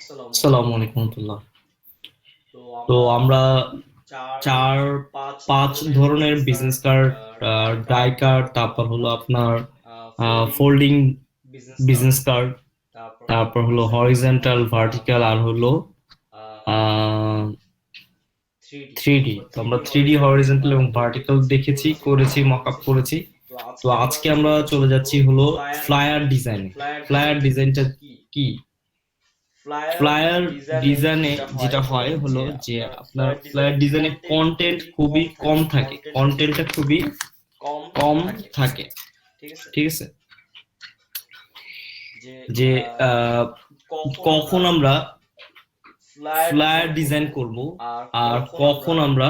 আসসালামু আলাইকুম রহমতুল্লাহ। তো তো আমরা আমরা চার চার পাঁচ পাঁচ ধরনের ধরনের business business card, card, die die card, card, তারপর তারপর হলো আপনার folding folding business card, business card, তারপর হলো তারপর হলো হরিজেন্টাল, হরিজন্টাল, ভার্টিক্যাল, ভার্টিক্যাল, আর হলো থ্রি ডি। Three D. আমরা তো থ্রি আমরা ডি থ্রি ডি, হরিজেন্টাল এবং হরিজন্টাল এবং ভার্টিক্যাল ভার্টিক্যাল দেখেছি, দেখেছি, করেছি, করেছি, মক আপ মক আপ করেছি। করেছি। তো তো আজকে আমরা আজকে আমরা চলে যাচ্ছি চলে হলো যাচ্ছি হলো ফ্লায়ার ফ্লায়ার ডিজাইনে। ডিজাইনে। ফ্লায়ার ফ্লায়ার ডিজাইনটা ডিজাইনটা কি? কি? ফ্লায়ার ফ্লায়ার ডিজাইনে ডিজাইনে যেটা হয় যেটা হলো হয় যে হলো যে আপনার আপনার ফ্লায়ার ফ্লায়ার ডিজাইনে ডিজাইনে কন্টেন্ট কন্টেন্ট খুবই খুবই কম কম থাকে, থাকে, কন্টেন্টটা খুবই কন্টেন্টটা খুবই কম কম থাকে। থাকে। ঠিক আছে? ঠিক আছে, যে যে আহ, কখন আমরা কখন আমরা ফ্লায়ার ফ্লায়ার ডিজাইন করব ডিজাইন করব, আর আর কখন আমরা কখন আমরা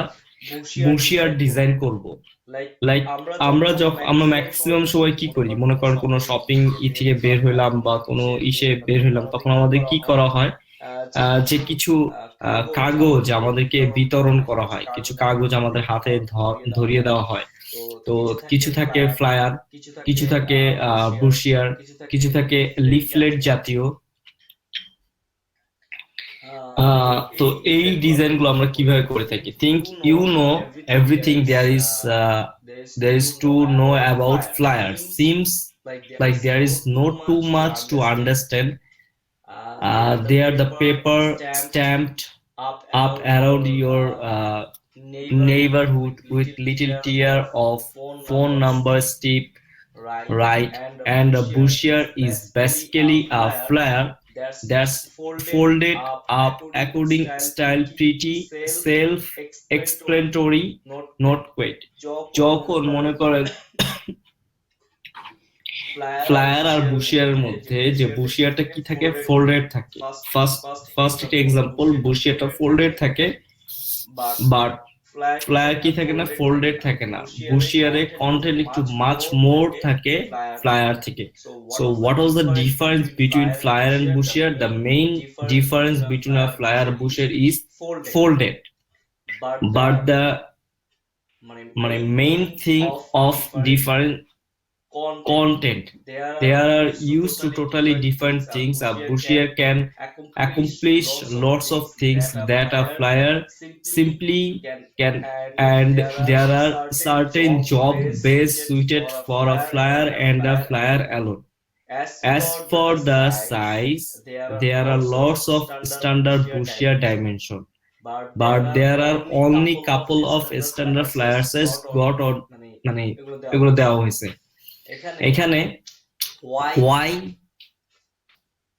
বুশিয়ার বুশিয়ার ডিজাইন করব। ডিজাইন করব। লাইক লাইক আমরা আমরা যখন যখন আমরা ম্যাক্সিমাম সময় ম্যাক্সিমাম কি সময় করি, কি মনে করি, করেন মনে কোনো করেন কোনো শপিং শপিং থেকে ই বের থেকে বের হইলাম বা হইলাম কোনো বা কোনো ইসে বের ইসে হইলাম, বের তখন হইলাম, তখন আমাদের কি আমাদের করা কি হয়, করা হয়? যে যে কিছু কিছু কাগজ কাগজ আমাদেরকে আমাদেরকে বিতরণ করা বিতরণ হয়, করা কিছু হয়, কিছু কাগজ কাগজ আমাদের আমাদের হাতে হাতে ধরিয়ে দেওয়া ধরিয়ে হয়। দেওয়া হয়। তো তো কিছু থাকে কিছু থাকে ফ্লায়ার, ফ্লায়ার, কিছু থাকে কিছু থাকে বুশিয়ার, ব্রোশিয়ার, কিছু থাকে কিছু থাকে লিফলেট লিফলেট জাতীয়। জাতীয়। তো তো এই এই ডিজাইনগুলো আমরা ডিজাইনগুলো আমরা কিভাবে করে কিভাবে থাকি? করে থিঙ্ক থাকি? Think you know you know everything everything there is there to is to know know about about flyer. flyers. Seems Seems like there like is there is not too not too much to much to understand. understand. They are the They are the paper paper stamped stamped up up around around your your neighborhood neighborhood with with little little tier of tier of phone phone numbers numbers stick right. right. And a And a bushier bushier is is basically a basically a flyer flyer that's that's folded folded up up according according style, style, pretty pretty self explanatory, self-explanatory, not not quite. quite. যখন মনে যখন করেন মনে করেন flyer আর flyer আর বুশিয়ারের বুশিয়ারের মধ্যে যে মধ্যে যে বুশিয়ারটা কি বুশিয়ারটা থাকে, কি থাকে? ফোল্ডেড ফোল্ডেড থাকে। থাকে। First first first first example, example, বুশিয়ারটা বুশিয়ারটা ফোল্ডেড ফোল্ডেড থাকে, থাকে। বাট বাট ফ্লায়ার কি ফ্লায়ার থাকে কি না, থাকে না? ফোল্ডেড থাকে ফোল্ডেড না। থাকে না। বুশিয়ারে বুশিয়ারে কন্টেন্ট একটু কন্টেন্ট একটু মাছ মাছ মোর মোর থাকে থাকে ফ্লায়ার থেকে। ফ্লায়ার থেকে। So So what was the what was the difference difference between between flyer and flyer and বুশিয়ার? The bushier? The main main difference difference between a between a flyer flyer বুশিয়ার and is bushier is folded, folded, but the but the মানে main main thing thing of of different different content. content. There They are are used to used to totally totally different things. different A things. A bushier can bushier can accomplish accomplish lots of lots of things things that a that a flyer flyer simply simply can. can. And And there are there are certain certain job job base base suited suited for a for a flyer flyer and a and a flyer flyer alone. alone. As As for the for the size, size, there are there are lots of lots of standard standard bushier bushier dimension, dimension, but but there are there are only only couple of couple of standard standard flyers flyers got on got on মানে মানে এগুলো দেওয়া এগুলো হয়েছে। দেওয়া হয়েছে। এখানে এখানে why why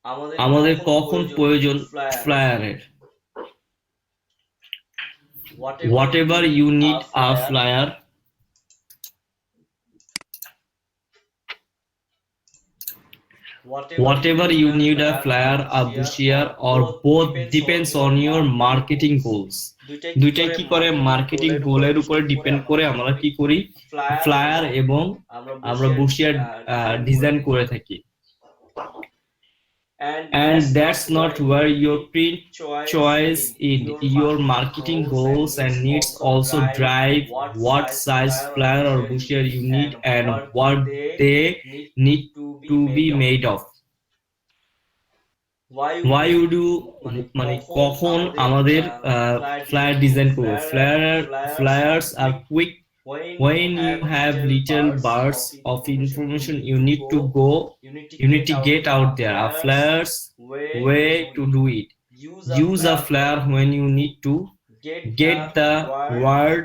আমাদের আমাদের কখন কখন প্রয়োজন প্রয়োজন ফ্লায়ারের? ফ্লায়ারের? whatever you whatever need you a need a flyer, flyer, whatever you whatever need you a need a flyer, a flyer, a bushier, or bushier, or both both depends on depends your on your marketing marketing goals. goals. দুইটাই কি দুইটাই করে? কি করে? Marketing marketing গোলের উপরে গোলের উপরে ডিপেন্ড করে ডিপেন্ড আমরা করে কি আমরা করি, কি করি? ফ্লায়ার ফ্লায়ার এবং এবং আমরা আমরা বুশিয়ার বুশিয়ার ডিজাইন করে ডিজাইন থাকি। করে থাকি। And that's And not that's where not where your your print print choice choice in in your your marketing marketing goals and goals needs and needs also also drive drive what what size size flyer or flyer or bushier you bushier need you and need and what what they they need need to be to be made of. made of. Why would Why you would you মানে মানে কখন কখন আমাদের আমাদের flyer flyer design করব? Design করব? Flyers আর flyers আর quick quick when you when you have have little little bursts bursts of of information information you need to go, you need to you need get to out get there. out A there. A flyers flyers way to way do to it. do it. Use a Use a flyer when flyer you when need you to need to get the get the word word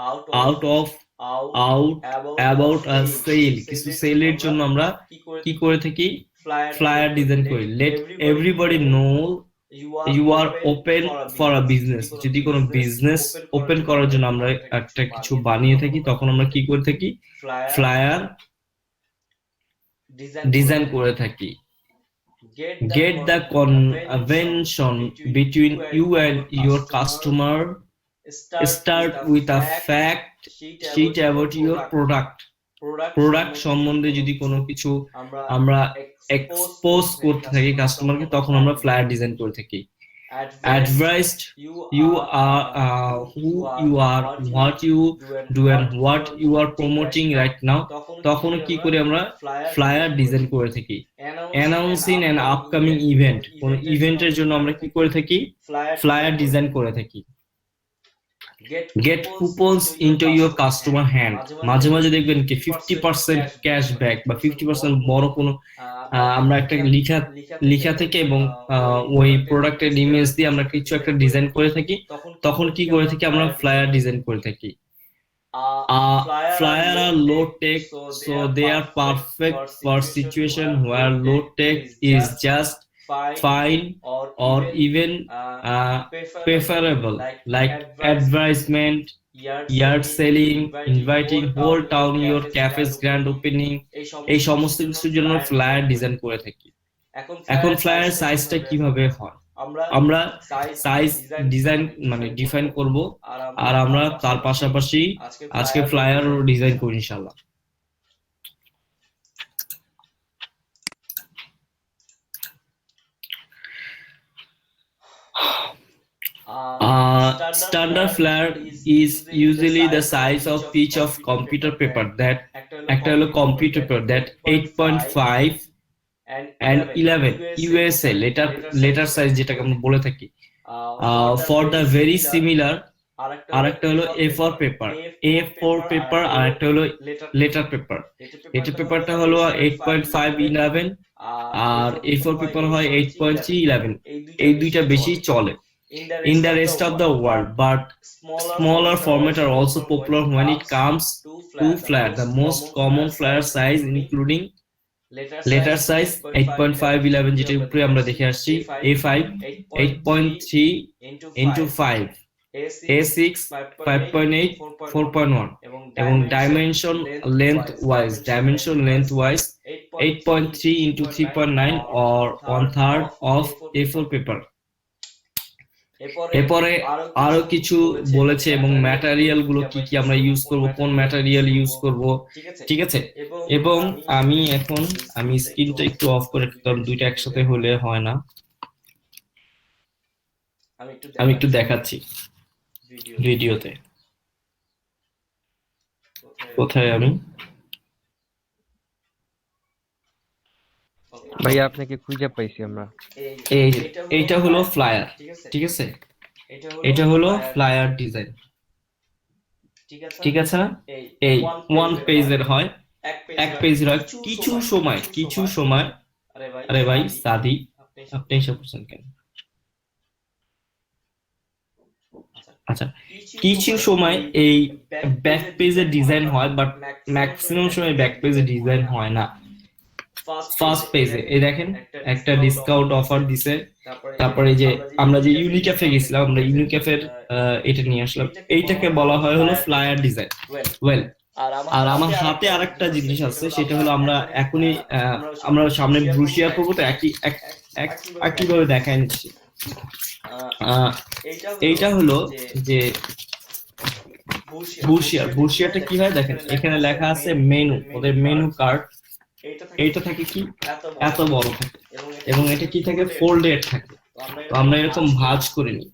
out of out of out out about a about a sale। কিছু sale. কিছু সেলের জন্য সেলের আমরা জন্য আমরা কি করে কি থাকি? করে থাকি? ফ্লায়ার ডিজাইন ফ্লায়ার করি। ডিজাইন Let করি। Let everybody everybody know know you are you are open open for a for a business। business. যদি কোনো বিজনেস ওপেন করার ওপেন জন্য করার আমরা জন্য এরকম আমরা একটা একটা কিছু কিছু বানিয়ে তখন থাকি, আমরা তখন কি আমরা করে কি থাকি? করে থাকি? ফ্লায়ার ফ্লায়ার ডিজাইন করে ডিজাইন থাকি। করে থাকি। Get the Get the convention convention between between you and you and your your customer. customer. Start with Start a with a fact fact sheet sheet about your about your product। product. Product product সম্বন্ধে যদি সম্বন্ধে কোনো যদি কিছু কোনো কিছু আমরা আমরা এক্সপোজ এক্সপোজ করতে থাকি করতে থাকি কাস্টমারকে, তখন কাস্টমারকে, আমরা তখন ফ্লায়ার আমরা ডিজাইন ফ্লায়ার করে ডিজাইন থাকি। করে থাকি। advised advised you are who you are, what you do and what you are promoting right now, তখনও কি করি আমরা ফ্লায়ার ডিজাইন করে থাকি। অ্যানাউন্সিং অ্যান আপকামিং ইভেন্ট, কোন ইভেন্টের জন্য আমরা কি করে থাকি ফ্লায়ার ডিজাইন করে থাকি। Get coupons into your customer hand, মাঝে মাঝে দেখবেন কি 50% ক্যাশব্যাক বা 50% বড় কোনো আমরা একটা লিখা থেকে এবং ওই প্রোডাক্টের ইমেজ দিয়ে আমরা কিছু একটা ডিজাইন করে থাকি, তখন কি করে থাকি আমরা ফ্লায়ার ডিজাইন করে থাকি। Flyer are low tech, so they are perfect for situation where low tech is just fine or even preferable, like advertisement, yard selling, inviting whole town your cafe's grand opening, এই সমস্ত কিছুর জন্য flyer design করে থাকি। এখন flyer সাইজটা কিভাবে হয়, আমরা সাইজ ডিজাইন মানে ডিফাইন করব, আর আমরা তার পাশাপাশি আজকে ফ্লায়ারও ডিজাইন করি ইনশাআল্লাহ। Standard flyer is usually the size of piece of computer paper that একটা হলো computer paper that 8.5 and 11 USA letter size যেটাকে আমরা বলে থাকি। ফর দ্য ভেরি সিমিলার আরেকটা হলো A4 পেপার, A4 পেপার, আরেকটা হলো লেটার পেপার। লেটার পেপারটা হলো 8.5 11 আর A4 পেপার হয় 8.3 11। এই দুইটা বেশি চলে in the rest of the world, but smaller format are also popular when it comes to flyer. The most common flyer size including letter size 8.5 11 যেটার উপরে আমরা দেখে আসছি, A5 8.3 into 5, A6 5.8 4.1 এবং dimension length wise 8.3 into 3.9 or 1/3 of A4 paper. এরপরে আরো কিছু বলেছে এবং ম্যাটেরিয়াল গুলো কি কি আমরা ইউজ করব, কোন ম্যাটেরিয়াল ইউজ করব, ঠিক আছে। এবং আমি স্ক্রিনটা একটু অফ করে, কারণ দুইটা একসাথে হলে হয় না। আমি একটু দেখাচ্ছি ভিডিওতে, কোথায় আমি ভাই আপনাকে খুঁজে পাইছি আমরা। এইটা হলো ফ্লায়ার, ঠিক আছে, এটা হলো ফ্লায়ার ডিজাইন, ঠিক আছে না। এই ওয়ান পেজের হয়, এক পেজের হয় কিছু সময় আরে ভাই সাদি আপনি এসব করছেন কেন? আচ্ছা, কিছু সময় এই ব্যাক পেজে ডিজাইন হয়, বাট ম্যাক্সিমাম সময় ব্যাক পেজে ডিজাইন হয় না। ফার্স্ট পেজে এই দেখেন একটা ডিসকাউন্ট অফার দিছে, তারপরে যে আমরা যে ইউনিক্যাফে গেছিলাম, আমরা ইউনিক্যাফের এটা নিয়ে আসলাম, এইটাকে বলা হয় হলো ফ্লায়ার ডিজাইন। ওয়েল, আর আমার হাতে আরেকটা জিনিস আছে, সেটা হলো আমরা এখনই আমরা সামনে ব্রুশিয়ার করবো, তো একইভাবে দেখাই নিচ্ছি। এইটা হলো যে ব্রুশিয়ারটা কি হয় দেখেন, এখানে লেখা আছে মেনু, ওদের মেনু কার্ড। এইটা থাকে কি এত বড় থাকে এবং এটা কি থাকে ফোল্ডেড থাকে। তো আমরা এরকম ভাঁজ করে নিই,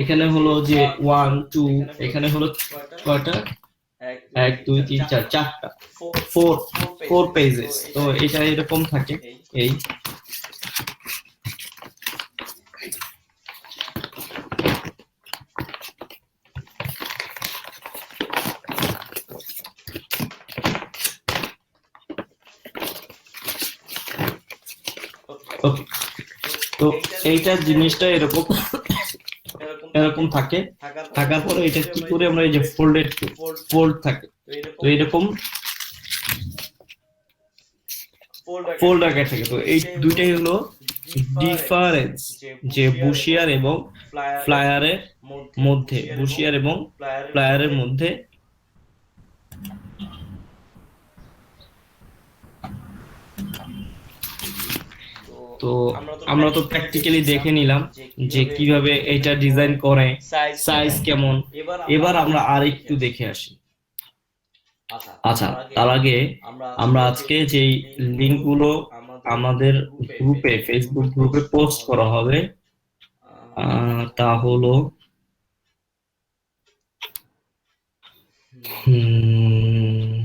এখানে হলো যে 1 2, এখানে হলো কয়টা 1 2 3 4 চারটা 4 পেজেস। তো এটা এরকম থাকে। এই ওকে, তো এইটা জিনিসটা এরকম থাকে। থাকার পরে এটা কি করে আমরা এই যে ফোল্ড থাকে, তো এরকম ফোল্ড আকার থাকে। তো এই দুইটাই হলো ডিফারেন্স যে ব্রুশিয়ার এবং ফ্লায়ারের মধ্যে, ব্রুশিয়ার এবং ফ্লায়ারের মধ্যে। তো আমরা তো প্র্যাকটিক্যালি দেখে নিলাম যে কিভাবে এটা ডিজাইন করে, সাইজ কেমন। এবার আমরা আর একটু দেখে আসি। আচ্ছা, তার আগে আমরা আজকে যেই লিঙ্কগুলো আমাদের গ্রুপে, ফেসবুক গ্রুপে পোস্ট করা হবে, তা হলো হুম,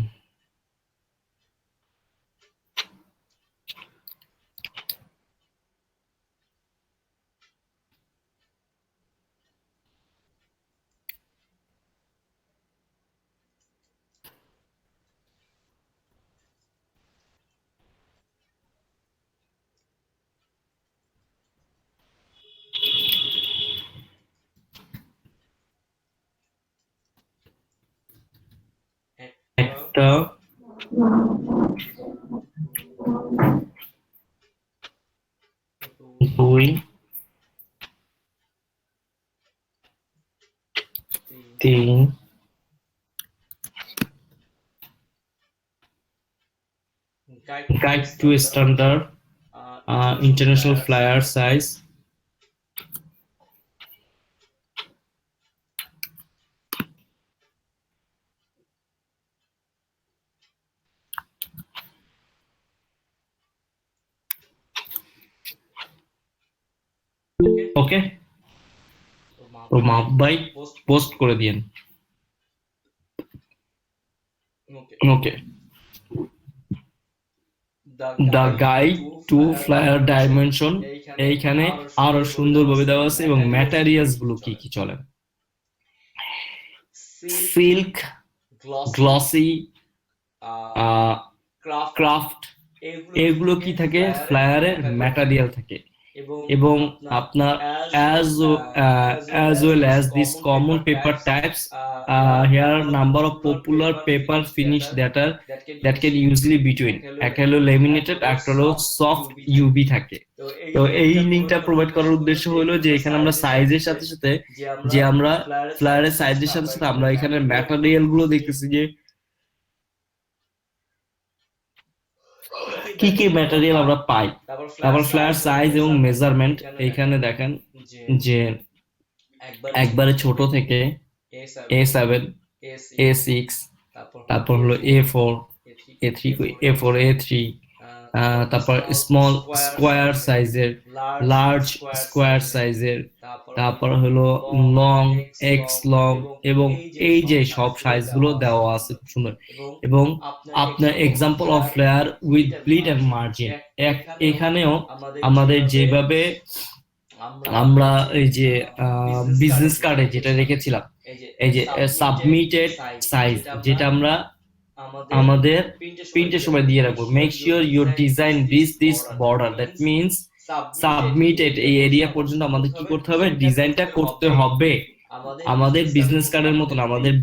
একটা 2 3 guide to standard international flyer size ওকে তো মাপ বাই পোস্ট করে দিন okay the guide to flyer dimension এইখানে আরো সুন্দরভাবে দেওয়া আছে এবং ম্যাটেরিয়ালস গুলো কি কি চলে সিল্ক গ্লসি ক্রাফট এগুলো কি থাকে ফ্লায়ারের ম্যাটেরিয়াল থাকে এবং আপনার as well as these common paper types here number of popular paper finish that can usually between একটা হলো লেমিনেটেড একটা হলো সফট ইউভি থাকে তো এই লিংকটা প্রোভাইড করার উদ্দেশ্য হলো যে এখানে আমরা সাইজের সাথে সাথে যে আমরা ফ্লায়ারের সাইজের সাথে সাথে আমরা এখানে ম্যাটেরিয়াল গুলো দেখতেছি যে কি কি ম্যাটেরিয়াল আমরা পাই তারপর ফ্লায়ার সাইজ এবং মেজারমেন্ট এইখানে দেখেন যে একবারে ছোট থেকে A7 A6 তারপর হলো A4 A3 A4 A3 তারপর স্মল স্কোয়ার সাইজের লার্জ স্কোয়ার সাইজের তারপর হলো লং এক্স লং এবং এই যে সব সাইজ গুলো দেওয়া আছে খুব সুন্দর এবং আপনার example of flyer with bleed and margin এখানেও আমাদের যেভাবে আমরা এই যে বিজনেস কার্ডে যেটা রেখেছিলাম এই যে সাবমিটেড সাইজ যেটা আমরা আমাদের প্রিন্টের সময় দিয়ে রাখবো make sure your design this border that means submitted এই এরিয়া পর্যন্ত আমাদের কি করতে হবে ডিজাইনটা করতে হবে আমাদের বিজনেস কার্ডের মতন আমাদের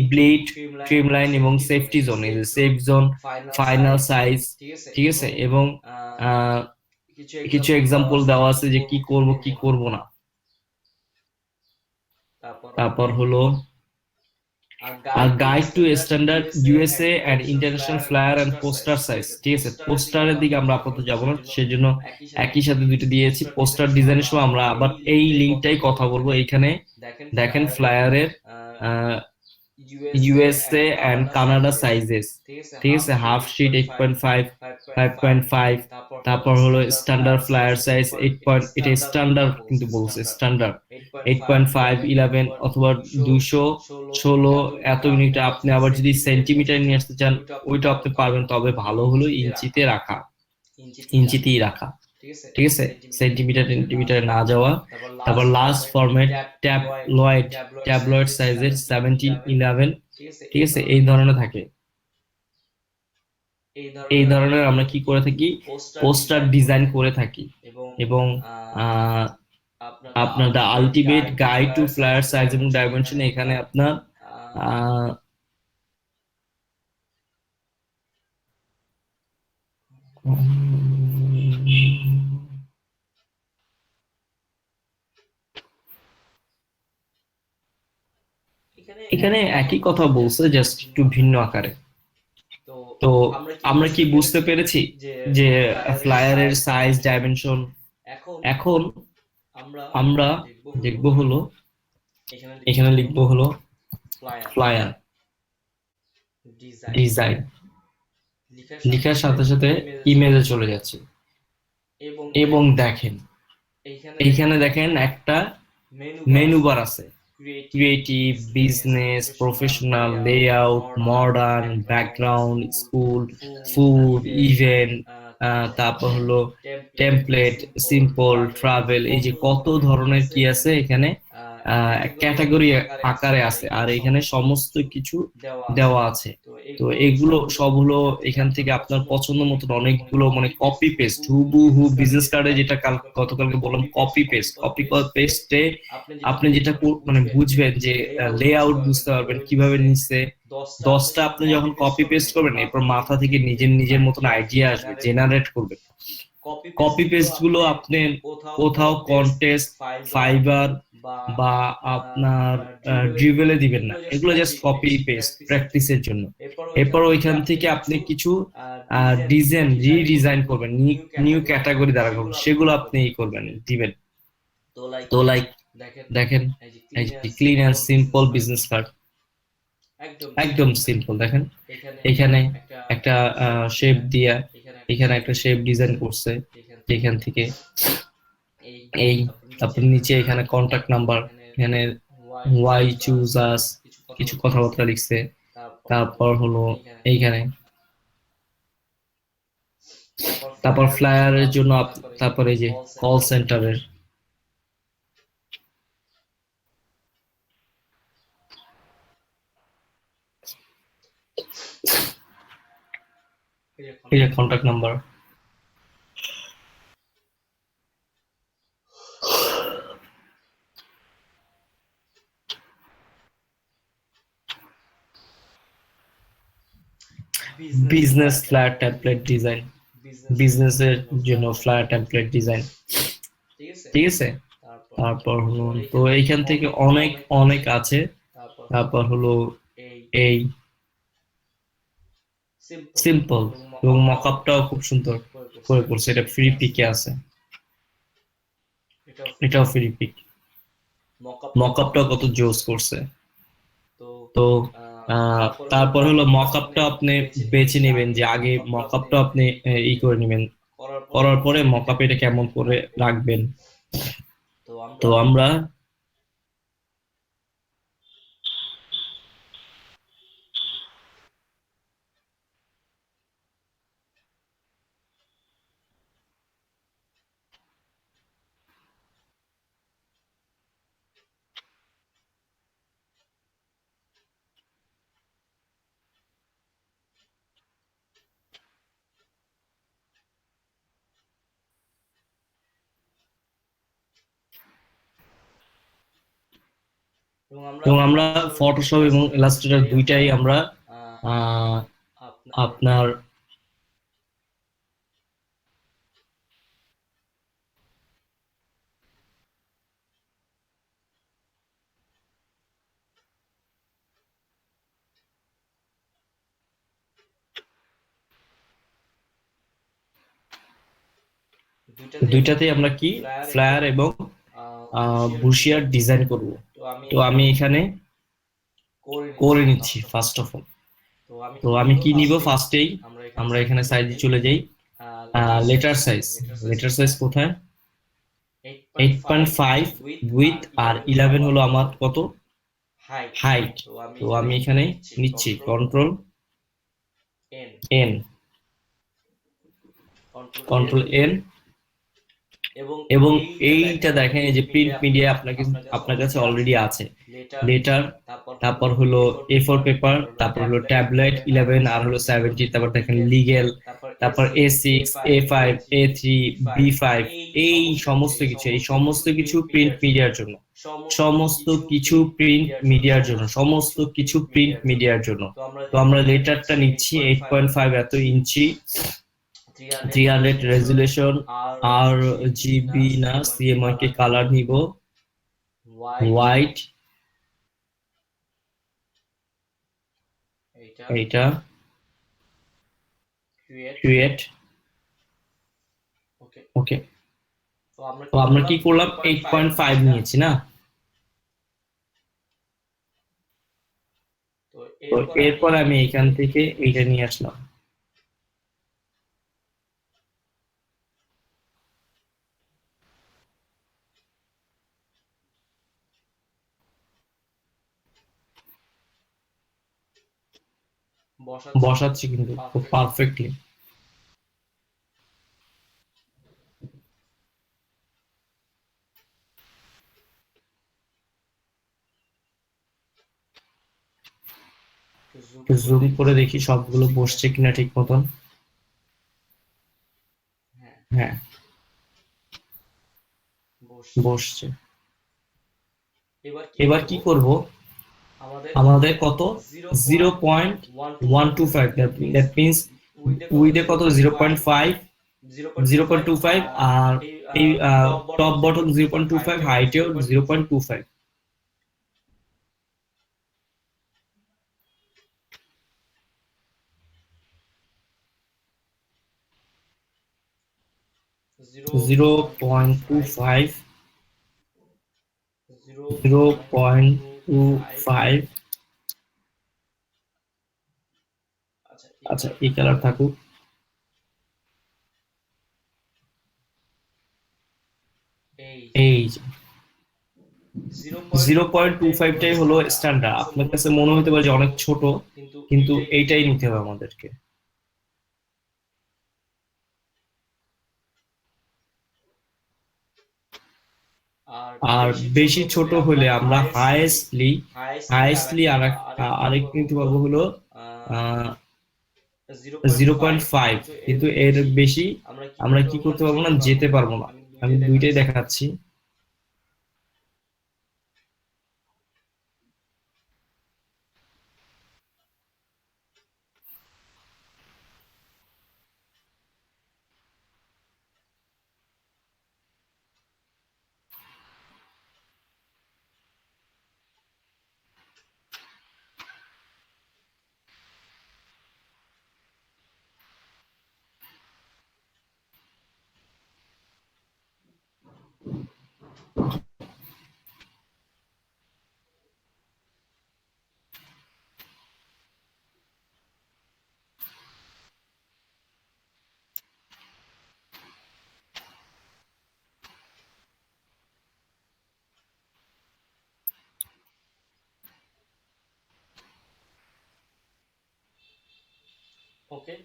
ব্লিড ট্রিম লাইন এবং সেফটি জোন এই সেফ জোন ফাইনাল সাইজ ঠিক আছে এবং কিছু এক্সাম্পল দেওয়া আছে যে কি করব কি করব না তারপর হলো guide to standard USA and international flyer and poster size ঠিক আছে পোস্টারের দিকে আমরা আপাতত যাব না সেজন্য একই সাথে দুটো দিয়েছি পোস্টার ডিজাইনের সময় আমরা আবার এই লিংকটাই কথা বলবো এইখানে দেখেন ফ্লায়ারের ইউএসএ এন্ড কানাডা সাইজেস ঠিক আছে হাফ শিট 8.5 5.5 তারপর হলো স্ট্যান্ডার্ড ফ্লায়ার সাইজ 8. এটা স্ট্যান্ডার্ড কিন্তু বলছে স্ট্যান্ডার্ড 8.5 11 অথবা 216 এত ইউনিট আপনি আবার যদি সেন্টিমিটার নিয়ে আসতে চান ওইটা আপনি পারবেন তবে ভালো হলো ইঞ্চিতেই রাখা ঠিক আছে সেন্টিমিটার না যাওয়া তারপর লাস্ট ফরম্যাট ট্যাবলয়েড সাইজের 1711 ঠিক আছে এই ধরনের থাকে এই ধরনের আমরা কি করে থাকি পোস্টার ডিজাইন করে থাকি এবং আপনার the ultimate guide to flyer size এবং ডাইমেনশন এখানে আপনার এখানে একই কথা বলছে জাস্ট একটু ভিন্ন আকারে তো আমরা কি বুঝতে পেরেছি যে ফ্লায়ারের সাইজ ডাইমেনশন এখন আমরা দেখবো হলো এখানে লিখবো হলো ফ্লায়ার ডিজাইন লেখার সাথে সাথে ইমেজে চলে যাচ্ছে এবং দেখেন এইখানে দেখেন একটা মেনু বার আছে, creative, business, professional, layout, modern, background, school, food, event, তারপর হলো টেমপ্লেট, সিম্পল, ট্রাভেল। এই যে কত ধরনের কি আছে এখানে, ক্যাটাগরি আকারে আছে, আর এখানে সমস্ত কিছু দেওয়া আছে। তো এগুলো সব হলো এখান থেকে আপনার পছন্দ মতন অনেকগুলো মানে কপি পেস্ট, হুবহু বিজনেস কার্ডে যেটা গতকালকে বললাম কপি পেস্ট, কপি পেস্টে আপনি যেটা মানে বুঝবেন যে লেআউট বুঝতে পারবেন কিভাবে নিচ্ছে। 10টা আপনি যখন কপি পেস্ট করবেন, এরপর মাথা থেকে নিজের নিজের মতন আইডিয়া আসবে, জেনারেট করবেন। কপি পেস্ট গুলো আপনি কোথাও কন্টেস্ট, ফাইবার বা আপনার ড্রিভেলে দিবেন না, এগুলো জাস্ট কপি পেস্ট প্র্যাকটিসের জন্য। এরপর ওইখান থেকে আপনি কিছু ডিজাইন রিডিজাইন করবেন, নিউ ক্যাটাগরি দ্বারা করবেন, সেগুলো আপনি ই করবেন, দিবেন। তো লাইক দেখেন, এই যে clean and simple business card, একদম সিম্পল। দেখেন এখানে একটা শেপ দিয়া, এখানে একটা শেপ ডিজাইন করছে, এখান থেকে এই, তারপর নিচে এখানে কন্টাক্ট নাম্বার, এখানে ওয়াই চুজ আস, কিছু কথাবার্তা লিখছে। তারপর হলো এইখানে, তারপর ফ্লায়ারের জন্য তারপর এই যে কল সেন্টারের, এই যে contact number. Business flat template design, বিজনেসের জন্য ফ্ল্যাট টেমপ্লেট ডিজাইন, ঠিক আছে। তারপর হলো, তো এইখান থেকে অনেক অনেক আছে। তারপর হলো এই সিম্পল, এবং মকআপটাও খুব সুন্দর করে করছে, এটা ফ্রি পিকে আছে, এটাও ফ্রি পিক। মকআপটাও কত জোস করছে। তো তারপর হলো মকআপটা আপনি বেছে নেবেন, যে আগে মকআপটা আপনি ই করে নেবেন, করার পরে মকআপ এটা কেমন করে রাখবেন। তো আমরা ফটোশপ এবং ইলাস্ট্রেটর দুইটাই আমরা আহ, আপনার দুইটাতেই আমরা কি ফ্লায়ার এবং বুশিয়ার ডিজাইন করব। তো আমি এখানে করে নিচ্ছি ফার্স্ট অফ অল। তো আমি কি নিব ফার্স্টেই, আমরা এখানে সাইজে চলে যাই, লেটার সাইজ। লেটার সাইজ কোথায়, 8.5 উইথ, আর 11 হলো আমার কত, হাইট। তো আমি এখানে নিচ্ছি কন্ট্রোল এন, কন্ট্রোল এন। এবং এইটা দেখেন, এই যে প্রিন্ট মিডিয়া আপনার কাছে অলরেডি আছে, লেটার, তারপর হলো A4 পেপার, তারপর হলো ট্যাবলেট 11 আর হলো 17, তারপর দেখেন লিগেল, তারপর A6, A5, A3, B5। এই সমস্ত কিছু প্রিন্ট মিডিয়ার জন্য, সমস্ত কিছু প্রিন্ট মিডিয়ার জন্য। তো আমরা লেটারটা নিচ্ছি 8.5 এত ইঞ্চি, 300 রেজুলেশন, আর জিবি না সিএমওয়াই কালার নিব হোয়াইট, এইটা ক্রিয়েট। ওকে, তো আমরা কি করলাম, 8.5 নিয়েছি না। তো এরপর আমি এখান থেকে এইটা নিয়ে আসলাম, বসাচ্ছি কিন্তু খুব পারফেক্টলি। জুম করে দেখি সবগুলো বসছে কিনা ঠিক মতন। হ্যাঁ, বসছে। এবার কি করব, আমাদের কত 0.125, দ্যাট মিনস উইডে কত 0.5, 0.25, আর এই টপ বটম 0.25, হাইটেও 0.25। Zero point two five, 0.25। আচ্ছা, এই কালার থাকুক। এই 0.25টাই হলো স্ট্যান্ডার্ড। আপনার কাছে মনে হতে পারে যে অনেক ছোট, কিন্তু এইটাই নিতে হবে আমাদেরকে। আর বেশি ছোট হলে আমরা হাইয়েস্টলি আরেকটু নিতে পারবো হলো 0.5, কিন্তু এর বেশি আমরা কি করতে পারবো না, যেতে পারবো না। আমি দুইটাই দেখাচ্ছি।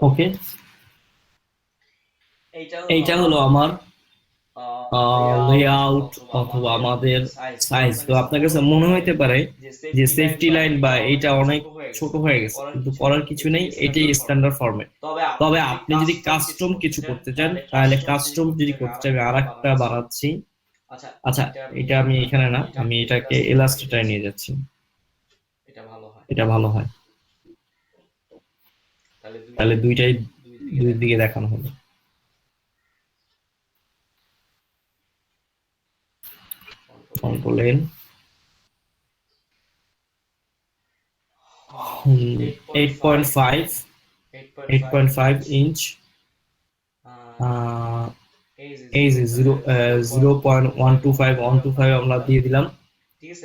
ওকে, এইটা হলো আমার লেআউট অথবা আমাদের সাইজ। তো আপনার কাছে মনে হইতে পারে যে সেফটি লাইন বা এটা অনেক ছোট হয়ে গেছে, কিন্তু করার কিছু নেই, এটাই স্ট্যান্ডার্ড ফরম্যাট। তবে আপনি যদি কাস্টম কিছু করতে চান, তাহলে কাস্টম যদি করতে চান, আমি আরেকটা বানাচ্ছি। আচ্ছা, এটা আমি এখানে না, আমি এটাকে ইলাস্ট্রেটরে নিয়ে যাচ্ছি, এটা ভালো হয়। তাহলে দুইটাই দুই দিকে দেখানো হলো। কন্ট্রোল এন, 8.5, 8.5 ইঞ্চ, এই যে 0.125 আমরা দিয়ে দিলাম।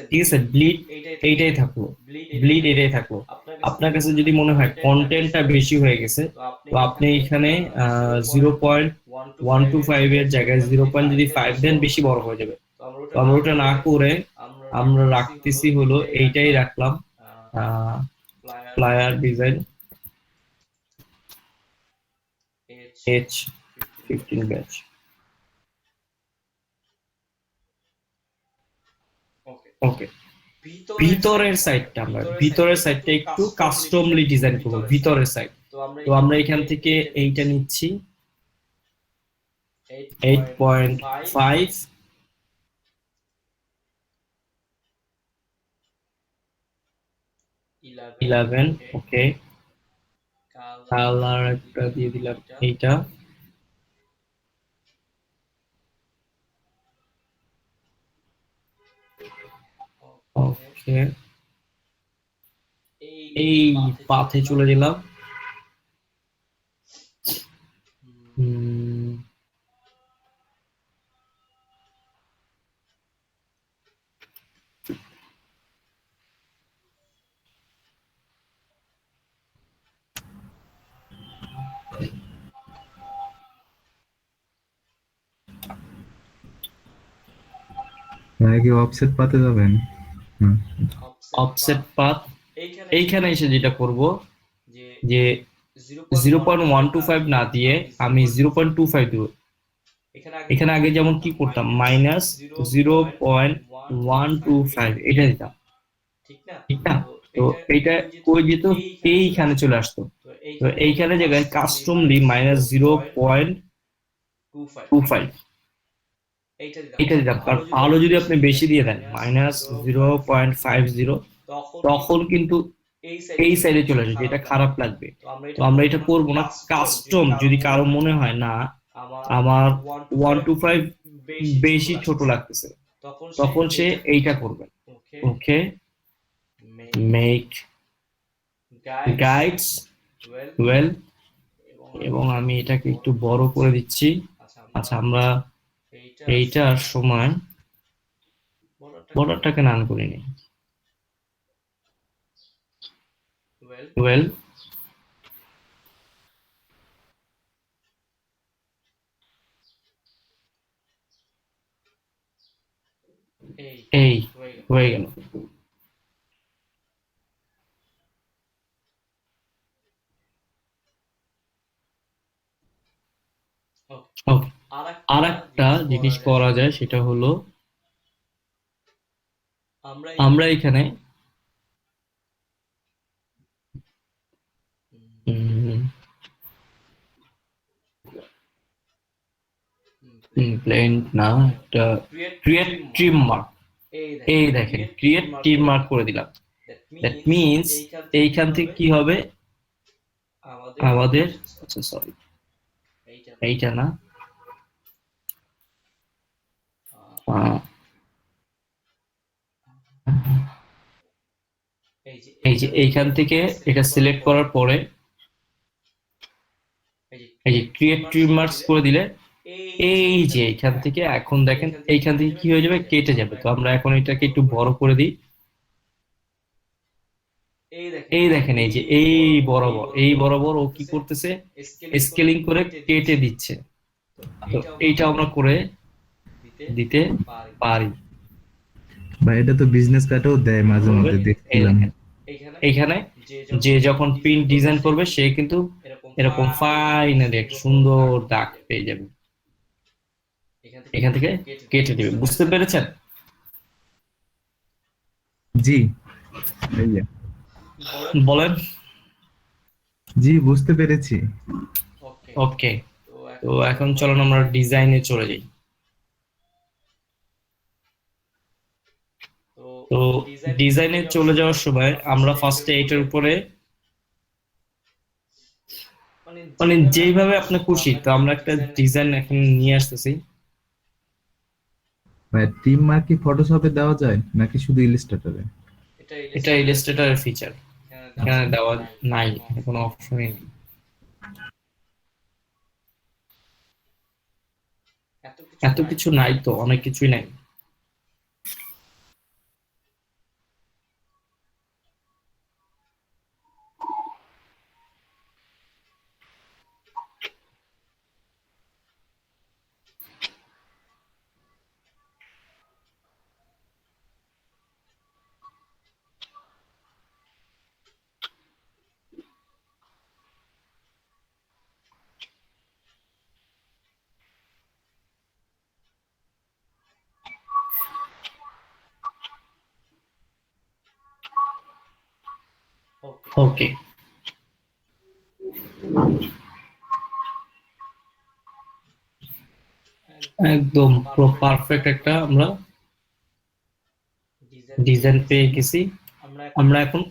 ঠিক আছে, ব্লিড এইটাই থাকলো, এটাই থাকলো। আপনার কাছে যদি মনে হয় কন্টেন্টটা বেশি হয়ে গেছে, তো আপনি এখানে 0.125 এর জায়গায় 0.5 দেন, বেশি বড় হয়ে যাবে। তো আমরা ওটা না করে আমরা রাখতেছি হলো এইটাই রাখলাম, ফ্লায়ার ডিজাইন H15 ব্যাচ। ওকে, ভিতরের সাইডটা একটু কাস্টমলি ডিজাইন করবো, ভিতরের সাইড। তো আমরা এখান থেকে এইটা নিচ্ছি 8.5, ইলেভেন। ওকে, কালার একটা দিয়ে দিলাম এইটা। ওকে, এই পাথে চলে গেলাম। কি অফসেট পাতে যাবেন? অফসেট পাথ এইখানে এসে যেটা করব যে 0.125 না দিয়ে আমি 0.25 দিব। এখানে আগে যেমন কি করতাম, -0.125 এটা দিতাম, ঠিক না? তো এটা কই যেত, এইখানে চলে আসতো। তো এইখানে জায়গায় কাস্টমলি -0.25 এটা দিতাম, কারণ আলো যদি আপনি বেশি দিয়ে দেন -0.50, তখন কিন্তু এই সাইডে চলে আসবে, যেটা খারাপ লাগবে। তো আমরা এটা করব না। কাস্টম যদি কারো মনে হয় না আমার 125 বেশি ছোট লাগতেছে, তখন সে এইটা করবে। ওকে, মেক গাইডস ওয়েল, এবং আমি এটাকে একটু বড় করে দিচ্ছি। আচ্ছা, আমরা এইটার সময় বর্ডারটাকে নান করিনি। ওয়েল, এই হয়ে গেল। ওকে, আর একটা জিনিস করা যায়, সেটা হলো আমরা এখানে প্লেন না, একটা ক্রিয়েট ট্রিম মার্ক, এই দেখেন ক্রিয়েট ট্রিম মার্ক করে দিলাম। দ্যাট মিনস এইখান থেকে কি হবে আমাদের, আচ্ছা সরি এইটা না, এই যে এইখান থেকে এটা সিলেক্ট করার পরে এই যে ক্রিয়েট ট্রিম মার্কস করে দিলে এই যে এইখান থেকে এখন দেখেন এইখান থেকে কি হয়ে যাবে, কেটে যাবে। তো আমরা এখন এটাকে একটু বড় করে দিই। এই দেখেন এই যে এই বরাবর ও কি করতেছে, স্কেলিং করে কেটে দিচ্ছে। তো এইটা আমরা করে দিতে পারি। বা এটা তো বিজনেস কার্ডেও দেয় মাঝে মধ্যে, এই দেখছিলাম। দেখেন, এইখানে যে যখন প্রিন্ট ডিজাইন করবে সে কিন্তু এরকম ফাইনালি এক সুন্দর দাগ পেয়ে যাবে। এখান থেকে কেটে দিবে। বুঝতে পেরেছেন? জি ভাইয়া, বলেন। জি বুঝতে পেরেছি। ওকে, তো এখন চলুন আমরা ডিজাইনে চলে যাই। তো ডিজাইনে চলে যাওয়ার সময় আমরা ফার্স্টে এটার উপরে মানে যেইভাবে আপনি খুশি, তো আমরা একটা ডিজাইন এখন নিয়ে আসতেছি। ভাই টিম মার্ক কি ফটোশপে দেওয়া যায় নাকি শুধু ইলাস্ট্রেটরে? এটা ইলাস্ট্রেটরের ফিচার, এখানে দেওয়া নাই, এখানে কোনো অপশনই নেই। এত কিছু নাই তো, অনেক কিছুই নাই। ওকে, একদম পুরো পারফেক্ট একটা আমরা ডিজাইন পেয়ে গেছি। আমরা এখন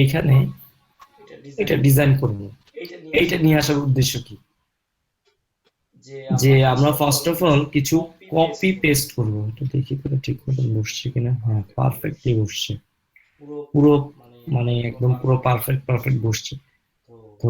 এইখানে এটা ডিজাইন করব। এইটা নিয়ে আসার উদ্দেশ্য কি, যে আমরা ফার্স্ট অফ অল কিছু কপি পেস্ট করব। এটা দেখি তো ঠিক মতো বসছে কিনা। হ্যাঁ, পারফেক্টলি বসছে, পুরো মানে একদম পুরো পারফেক্ট বসছে। তো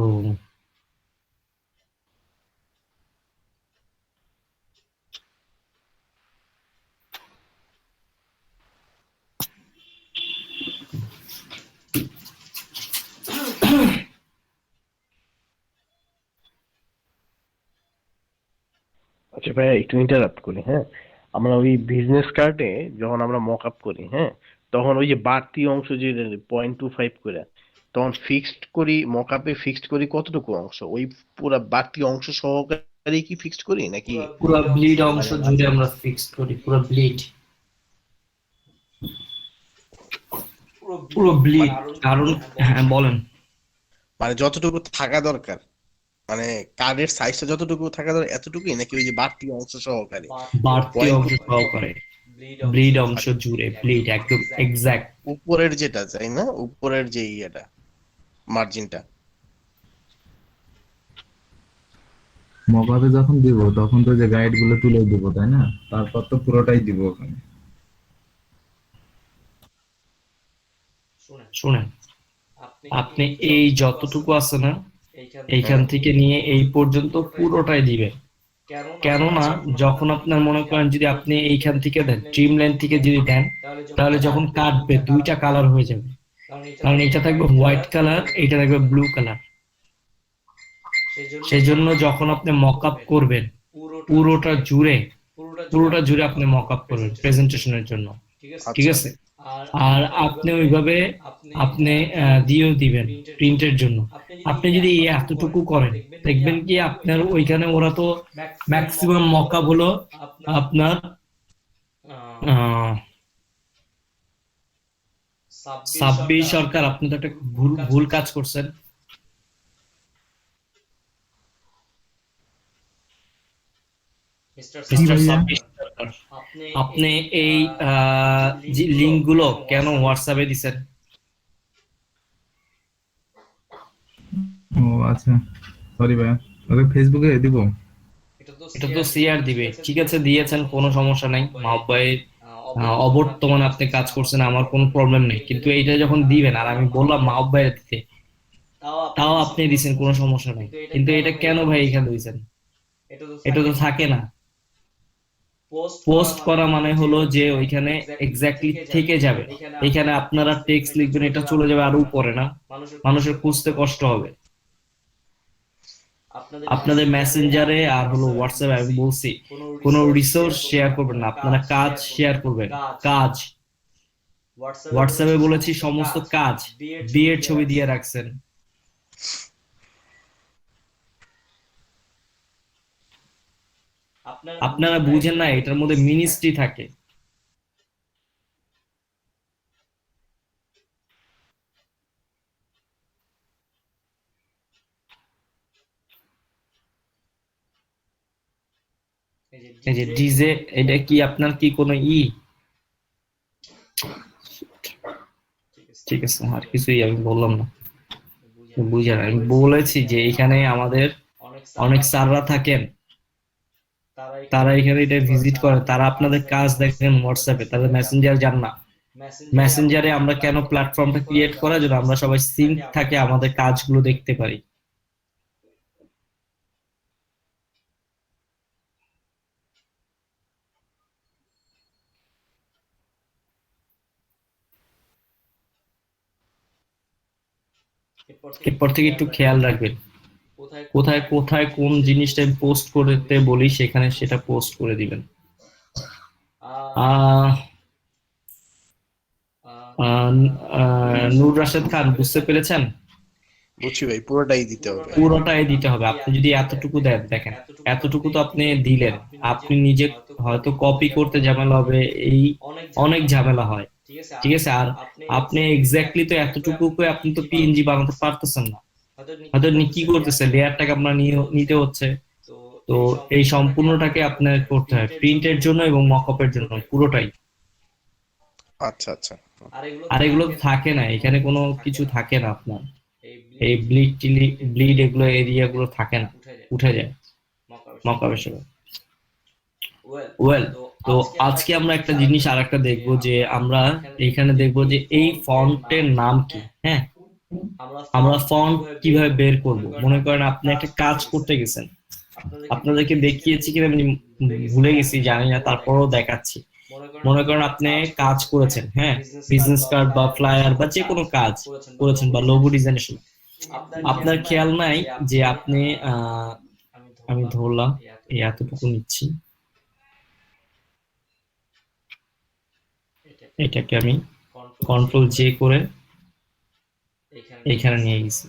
আচ্ছা ভাইয়া, একটু ইন্টারাপ্ট করি, হ্যাঁ। আমরা ওই বিজনেস কার্ডে যখন আমরা মক আপ করি, হ্যাঁ, তখন ওই যে বাড়তি অংশ যে 0.25 করে, তখন ফিক্সড করি, মকআপে ফিক্সড করি কতটুকু অংশ, ওই পুরা বাড়তি অংশ সহকারে কি ফিক্সড করি নাকি পুরো ব্লিড অংশ মানে জুড়ে আমরা ফিক্সড করি, পুরো ব্লিড, পুরো ব্লিড। কারণ হ্যাঁ বলেন। মানে যতটুকু থাকা দরকার, মানে কার্ডের সাইজটা যতটুকু থাকা দরকার এতটুকুই, নাকি ওই যে বাড়তি অংশ সহকারে বাড়তি পয়েন্ট অংশ সহকারে ব্লিড অংশ জুড়ে, ব্লিড একদম এক্সাক্ট। উপরের যেটা চাই না, উপরের যে ইয়েটা মার্জিনটা? মকআপে যখন দিব তখন তো যে গাইড গুলো তুলে দিব, তাই না? তারপর তো পুরোটাই দিব ওখানে। শুনেন, আপনি এই যতটুকু আছে না, এইখান থেকে নিয়ে এই পর্যন্ত পুরোটাই দিবেন। কেননা যখন আপনার মনে করেন যদি আপনি এইখান থেকে দেন, ট্রিম লাইন থেকে যদি দেন, তাহলে যখন কাটবে দুইটা কালার হয়ে যাবে। কারণ এটা থাকবে হোয়াইট কালার, এটা থাকবে ব্লু কালার। সেজন্য যখন আপনি মকআপ করবেন পুরোটা জুড়ে আপনি মকআপ করবেন প্রেজেন্টেশনের জন্য, ঠিক আছে? আর আপনি ওইভাবে আপনি দিয়েও দিবেন প্রিন্টের জন্য। আপনি যদি এতটুকু করেন, দেখবেন কি আপনার ওইখানে ওরা তো ম্যাক্সিমাম মকআপ হলো আপনার 26 সরকার। আপনি তো একটা ভুল কাজ করছেন। কি মিস্টার ভাইয়া? 26 সরকার, আপনি এই যে লিঙ্ক গুলো কেন হোয়াটসঅ্যাপে দিছেন? ও আচ্ছা, সরি ভাইয়া, ওকে ফেসবুকে দিব। এটা তো সিআর দিবে, ঠিক আছে দিয়েছেন, কোনো সমস্যা নাই। মাহবুব ভাই অবর্তমানে আপনি কাজ করছেন, আমার কোনো প্রবলেম নেই। কিন্তু এইটা যখন দিবেন আর আমি বললাম মাহবুব ভাই দিতে, তাও আপনি দিছেন, কোনো সমস্যা নাই। কিন্তু এটা কেন ভাই এখানে দিছেন? এটা তো থাকে না। পোস্ট করা মানে হলো যে ওইখানে এক্স্যাক্টলি থেকে যাবে। এখানে আপনারা টেক্সট লিখবেন, এটা চলে যাবে আরো উপরে, না? মানুষের খুঁজতে কষ্ট হবে। আপনাদের মেসেঞ্জারে আর হলো হোয়াটসঅ্যাপে আমি বলছি কোনো রিসোর্স শেয়ার করবেন না, আপনারা কাজ শেয়ার করবেন। কাজ হোয়াটসঅ্যাপে বলেছি সমস্ত কাজ, বিয়ের ছবি দিয়ে রাখছেন। আপনারা বুঝেন না এটার মধ্যে মিনিস্ট্রি থাকে। এই যে ডিজে, এটা কি আপনার কি কোনো ঠিক আছে, আর কিছুই আমি বললাম না, বুঝেন। আমি বলেছি যে এখানে আমাদের অনেক স্যাররা থাকেন, তারা এখানে এটা ভিজিট করেন, তারা আপনাদের কাজ দেখেন হোয়াটসঅ্যাপে, তাদের মেসেঞ্জার যান না। মেসেঞ্জারে আমরা কেন প্ল্যাটফর্মটা ক্রিয়েট করা, যেন আমরা সবাই সিঙ্ক থাকে, আমাদের কাজগুলো দেখতে পারি। এরপর থেকে একটু খেয়াল রাখবেন কোথায় কোথায় কোন জিনিসটা পোস্ট করতে বলি সেখানে সেটা পোস্ট করে দিবেন। আহ আহ, নূর রাশেদ খান, বুঝতে পেরেছেন? বুঝছি ভাই, পুরোটাই দিতে হবে। পুরোটাই দিতে হবে। আপনি যদি এতটুকু দেন, দেখেন এতটুকু তো আপনি দিলেন, আপনি নিজে হয়তো কপি করতে ঝামেলা হবে, এই অনেক ঝামেলা হয়, ঠিক আছে? আর আপনি এক্স্যাক্টলি তো এতটুকু আপনি তো পিএনজি বানাতে পারতেছেন না। হয়তো কি করতেছে, লেয়ারটাকে আপনার নিতে হচ্ছে। তো এই সম্পূর্ণটাকে আপনার করতে হয় প্রিন্টের জন্য এবং মকআপের জন্য, পুরোটাই। আচ্ছা আচ্ছা। আর এগুলো তো থাকে না, এখানে কোনো কিছু থাকে না আপনার। এই ব্লিড এগুলো এরিয়া গুলো থাকে না, উঠে যায় মকআপের সময়। ওয়েল, তো আজকে আমরা একটা জিনিস আর একটা দেখবো, যে আমরা এখানে দেখবো যে এই ফন্টের নাম কি। হ্যাঁ, আমরা ফন্ট কিভাবে বের করব। মনে করেন আপনি একটা কাজ করতে গেছেন, আপনাদেরকে দেখিয়েছি কিনা আমি ভুলে গেছি, জানি না, তারপরেও দেখাচ্ছি। মনে করেন আপনি কাজ করেছেন, হ্যাঁ, বিজনেস কার্ড বা ফ্লায়ার বা যে কোনো কাজ করেছেন, বা লোগো ডিজাইনের সময় আপনার খেয়াল নাই যে আপনি আমি ধরলাম এই এতটুকু নিচ্ছি, এটাকে আমি কন্ট্রোল জে করে এখানে নিয়ে গেছি।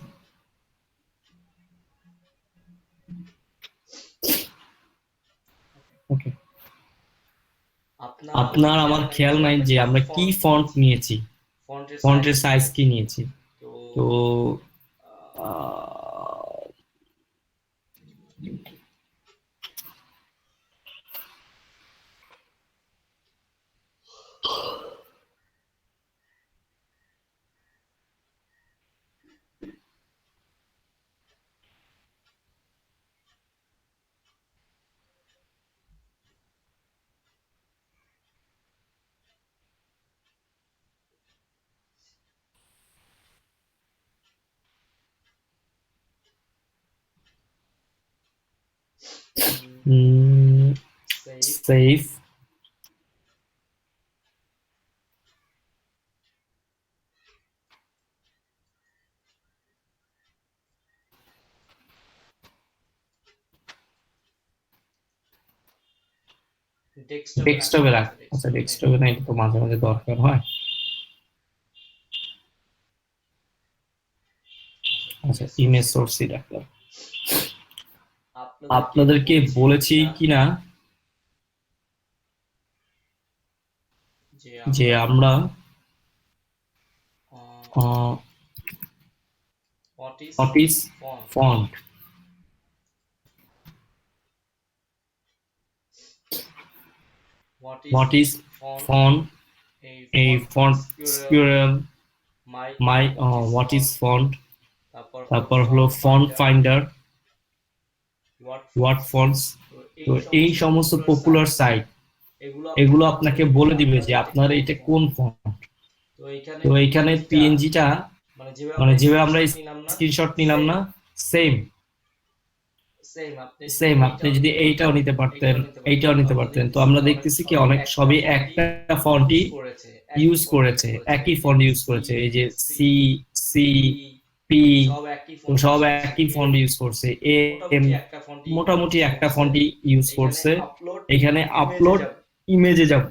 ওকে, আপনার আমার খেয়াল নাই যে আমরা কি ফন্ট নিয়েছি, ফন্টের সাইজ কি নিয়েছি। তো আহ, সেভ, ডেস্কটপে রাখ। আচ্ছা, ডেস্কটপে না, এটা তো মাঝে মাঝে দরকার হয়। আচ্ছা, ইমেজ সোর্সই রাখলাম। আপনাদেরকে বলেছি কিনা যে আমরা what is font, what is font, a font sql, my what is font, তারপর হলো ফন্ট ফাইন্ডার, হোয়াট ফন্টস। তো এই সমস্ত পপুলার সাইট এগুলো আপনাকে বলে দিবে যে আপনার এটা কোন ফন্ট। তো এইখানে পিএনজিটা মানে যেভাবে আমরা স্ক্রিনশট নিলাম না, সেম সেম আপনি যদি এইটাও নিতে পারতেন, এইটাও নিতে পারতেন। তো আমরা দেখতেছি কি অনেক সবই একটা ফন্টই ইউজ করেছে, একই ফন্ট ইউজ করেছে। এই যে সি, সি, পি, তো সব একই ফন্ট ইউজ করছে। এম মোটামুটি একটা ফন্টই ইউজ করছে। এখানে আপলোড ইমেজে যাব।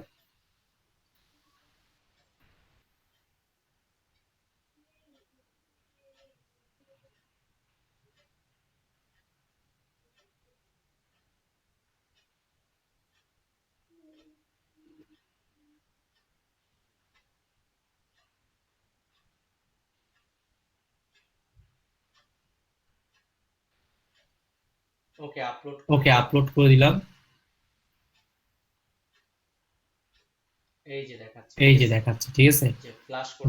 ওকে, আপলোড করে দিলাম। এই যে দেখাচ্ছে, ঠিক আছে,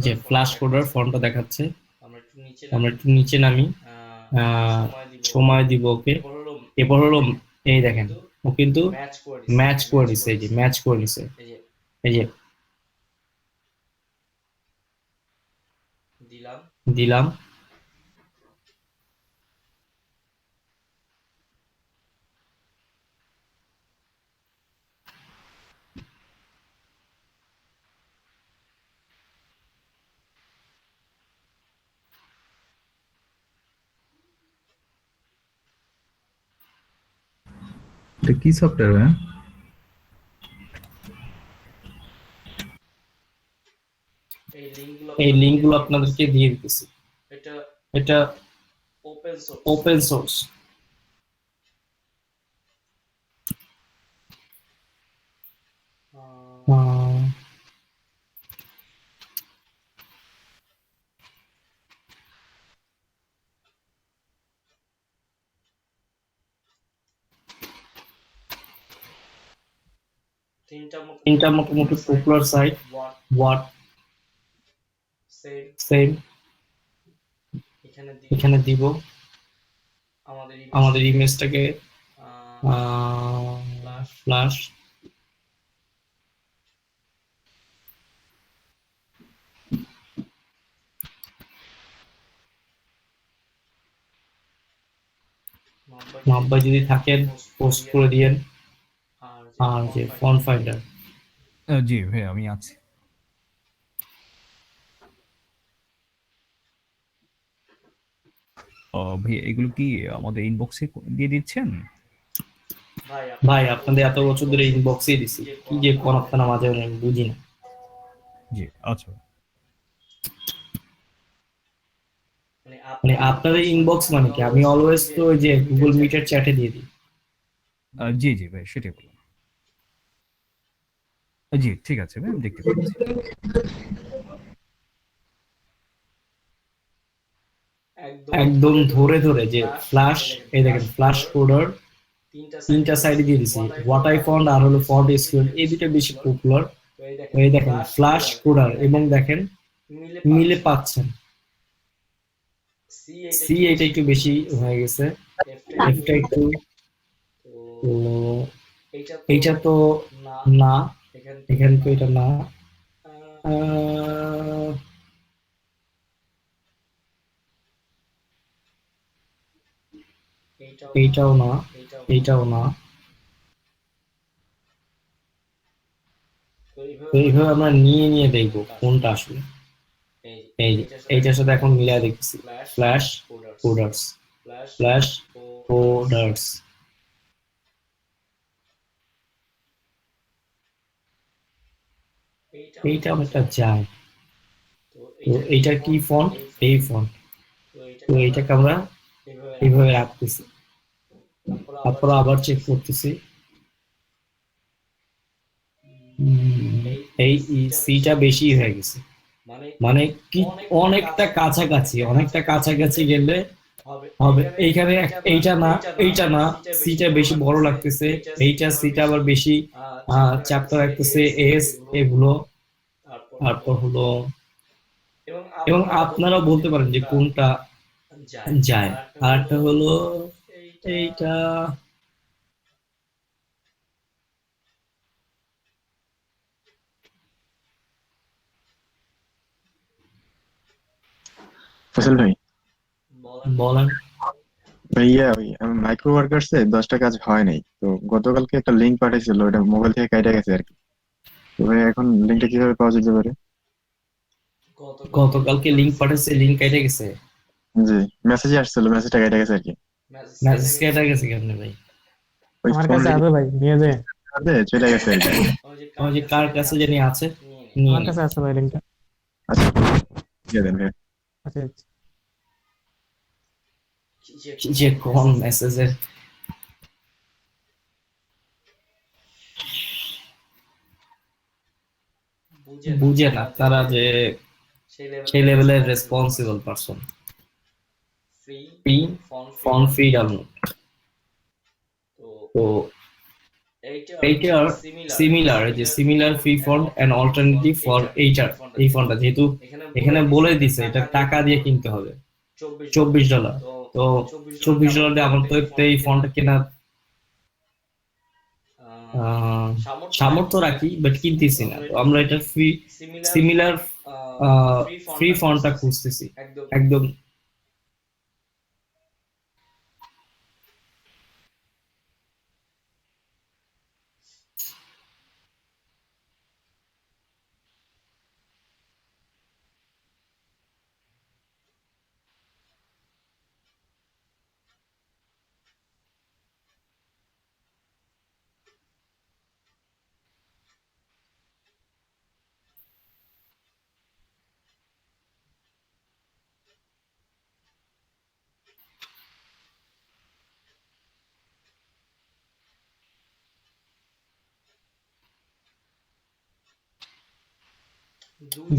যে ফ্ল্যাশ কোডার ফন্টটা দেখাচ্ছে। আমরা একটু নিচে নামি, সময় দিব ওকে। এরপর হলো এই দেখেন, ও কিন্তু ম্যাচ করে দিছে। এই যে ম্যাচ করে দিছে, এই যে দিলাম। এটা কি সফটওয়্যার ভাই? এই লিঙ্কগুলো আপনাদেরকে দিয়ে দিতেছি। এটা ওপেন সোর্স। তিনটা মোটামুটি পপুলার সাইট, হোয়াট, সেম, এখানে দিব। আমাদের ইমেজটাকে ফ্ল্যাশ, মাপবা যদি থাকেন পোস্ট করে দিয়েন। আর যে ফন্ট ফাইন্ডার, জি ভাই আমি আছি। ভাই এগুলো কি আমাদের ইনবক্সে দিয়ে দিচ্ছেন? ভাই আপনাদের এত বছর ধরে ইনবক্সে দিছি, কি যে কোন আপনারা মাঝে মাঝে আমি বুঝি না। জি আচ্ছা। মানে আপনাদের ইনবক্স মানে কি? আমি অলওয়েজ তো ওই যে গুগল মিটের চ্যাটে দিয়ে দিই। জি জি ভাই, সেটাই বলুন। জি ঠিক আছে ভাই, আমি দেখতে পাচ্ছি। একদম ধরে ধরে যে ফ্ল্যাশ, এই দেখেন ফ্ল্যাশ কোডার তিনটা সাইডে দিয়ে দিছি। হোয়াট আই ফন্ট আর হলো ফন্ট এসকিউএল, এই দুটো বেশি পপুলার। এই দেখেন ফ্ল্যাশ কোডার এবং দেখেন মিলে পাচ্ছেন। সি এটা একটু বেশি হয়ে গেছে, এফটা একটু, তো এইটা তো না, এখানে তো এটা না, আহ, এইটাও না, এইটাও না। তো এইভাবে আমরা নিয়ে নিয়ে দেখবো কোনটা আসলে। এই যে এইটার সাথে এখন মিলাই দেখছি, ফ্ল্যাশ কোডার্স, ফ্ল্যাশ কোডার্স। এইটা অনেকটা যায়। তো এইটা কি ফন্ট? এই ফন্ট। তো এইটাকে আমরা এইভাবে রাখতেছি, তারপর আবার চেক করতেছি। এই সিটা বেশি হয়ে গেছে, মানে কি অনেকটা কাছাকাছি, অনেকটা কাছাকাছি গেলে হবে। এইখানে এইটা না, এইটা না, সিটা বেশি বড় লাগতেছে, এইটা সিটা আবার বেশি চাপটা লাগতেছে, এস এগুলো। তারপর হলো, এবং আপনারা বলতে পারেন যে কোনটা যায়। আর একটা হলো এইটা, ফসল ভাই, বলেন। ভাইয়া ওই মাইক্রো ওয়ার্কার্সে 10টা কাজ হয় নাই তো। গতকালকে একটা লিঙ্ক পাঠাইছিল, ওটা মোবাইল থেকে কাইটা গেছে আর কি। তো ভাই এখন লিঙ্কটা কিভাবে পাওয়া যেতে পারে? গতকালকে লিঙ্ক পাঠাচ্ছে, লিঙ্ক কেটে গেছে। জি, মেসেজে আসছিল, মেসেজটা কাইটা গেছে আর কি। মেসেজ কেটে গেছে কেমনে ভাই? ওই আমার ফোন কাছে আছে ভাই, নিয়ে দে। চলে গেছে আর কি। ওই যে কার কাছে জানি আছে, নিয়ে আমার নি। কাছে আছে ভাই লিঙ্কটা। আচ্ছা, দিয়ে দেন ভাই। আচ্ছা আচ্ছা। কি যে কোন মেসেজের, বুঝে না তারা যে সেই লেভেলের responsible person. Free font free download. তো এইটার সিমিলার, যে similar free font and alternative for এইটার, এই ফন্টটা যেহেতু এখানে বলে দিছে এটা টাকা দিয়ে কিনতে হবে $24। তো $24 দিয়ে আমার তো এই ফন্টটা কেনা সামর্থ্য রাখি, বাট কিনতেছি না। তো আমরা এটা ফ্রি সিমিলার ফ্রি ফন্টটা খুঁজতেছি একদম।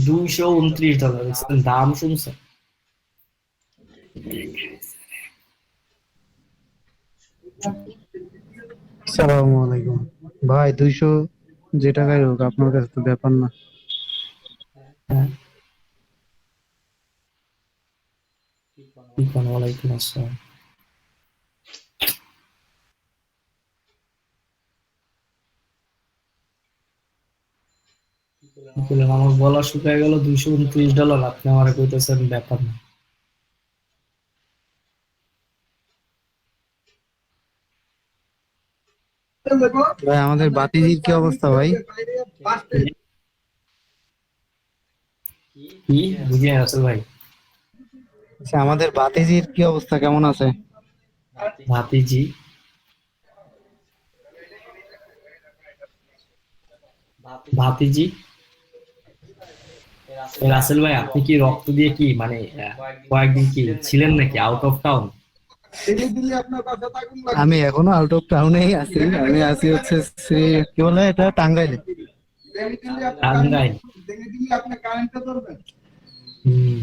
$229, দাম শুনছেন? আসসালামু আলাইকুম ভাই। 200 যে টাকায় হোক, আপনার কাছে তো ব্যাপার না। হ্যাঁ, ওয়ালাইকুম আসসালাম। কি বললেন? আমার গলা শুকায় গেল, $229, আপনি আমার কইতেছেন ব্যাপার না। ভাই আমাদের বাতিজির কি অবস্থা ভাই? কি বুঝিয়ে আছে ভাই? আচ্ছা, আমাদের বাতিজির কি অবস্থা, কেমন আছে? ভাতিজি? ভাতিজি রাসেল ভাই, আপনি কি রক্ত দিয়ে কি মানে কয়েকদিন কি ছিলেন নাকি আউট অফ টাউন? আমি এখনো আউট অফ টাউনেই আছি। আমি আছি হচ্ছে কি বলে এটা, টাঙ্গাইলে। টাঙ্গাইল। হুম।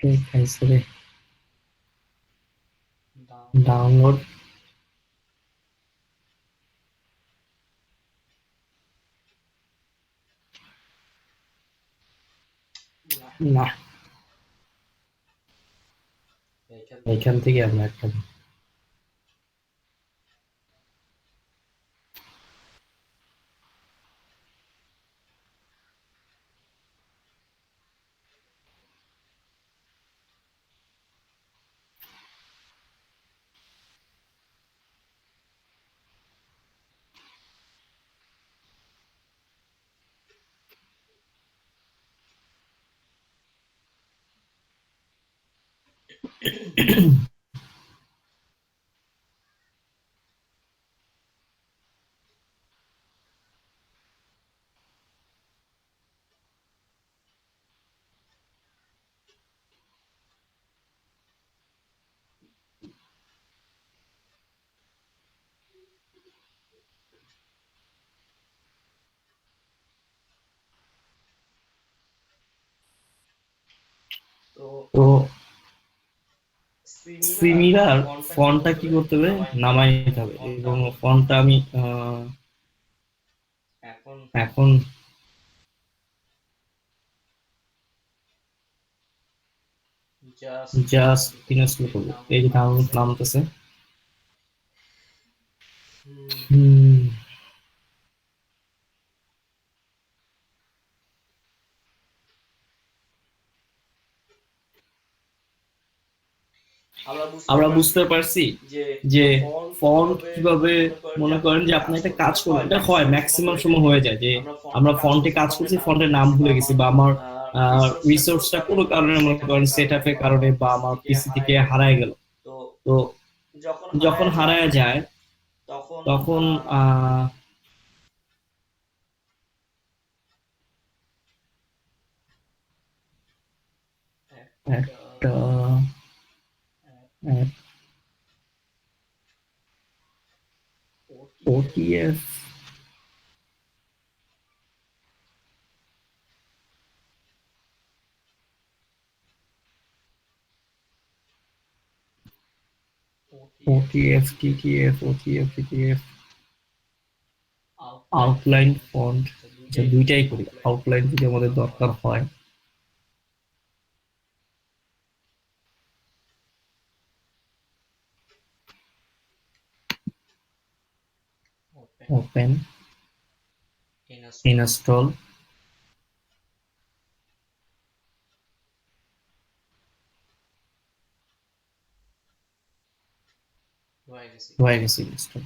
কে খাইছে রে? ডাউনলোড না, এখান থেকে আমরা একটা তো সিমিলার ফন্টটা কি করতে হবে, নামাই নিতে হবে। এবং ফন্টটা আমি এখন জাস্ট ইনস্টল করবো। এই যে ডাউনলোড নামতেছে। হুম। আমরা বুঝতে পারছি যে ফন্ট কিভাবে, মনে করেন যে আপনি একটা কাজ করবেন, এটা হয় ম্যাক্সিমাম সময় হয়ে যায় যে আমরা ফন্টে কাজ করছি, ফন্টের নাম ভুলে গেছি, বা আমার রিসোর্সটা কোনো কারণে, মনে করেন সেট আপের কারণে, বা আমার পিসি থেকে হারায় গেল। তো যখন হারায় যায় তখন একটা ওটিএফ ওটিএফ টিটিএফ ওটিএফ টিটিএফ আউটলাইন ফন্ট। আচ্ছা, দুইটাই করি, আউটলাইন যদি আমাদের দরকার হয়। ওপেন, ইনস্টল, হয়ে গেছে ইনস্টল।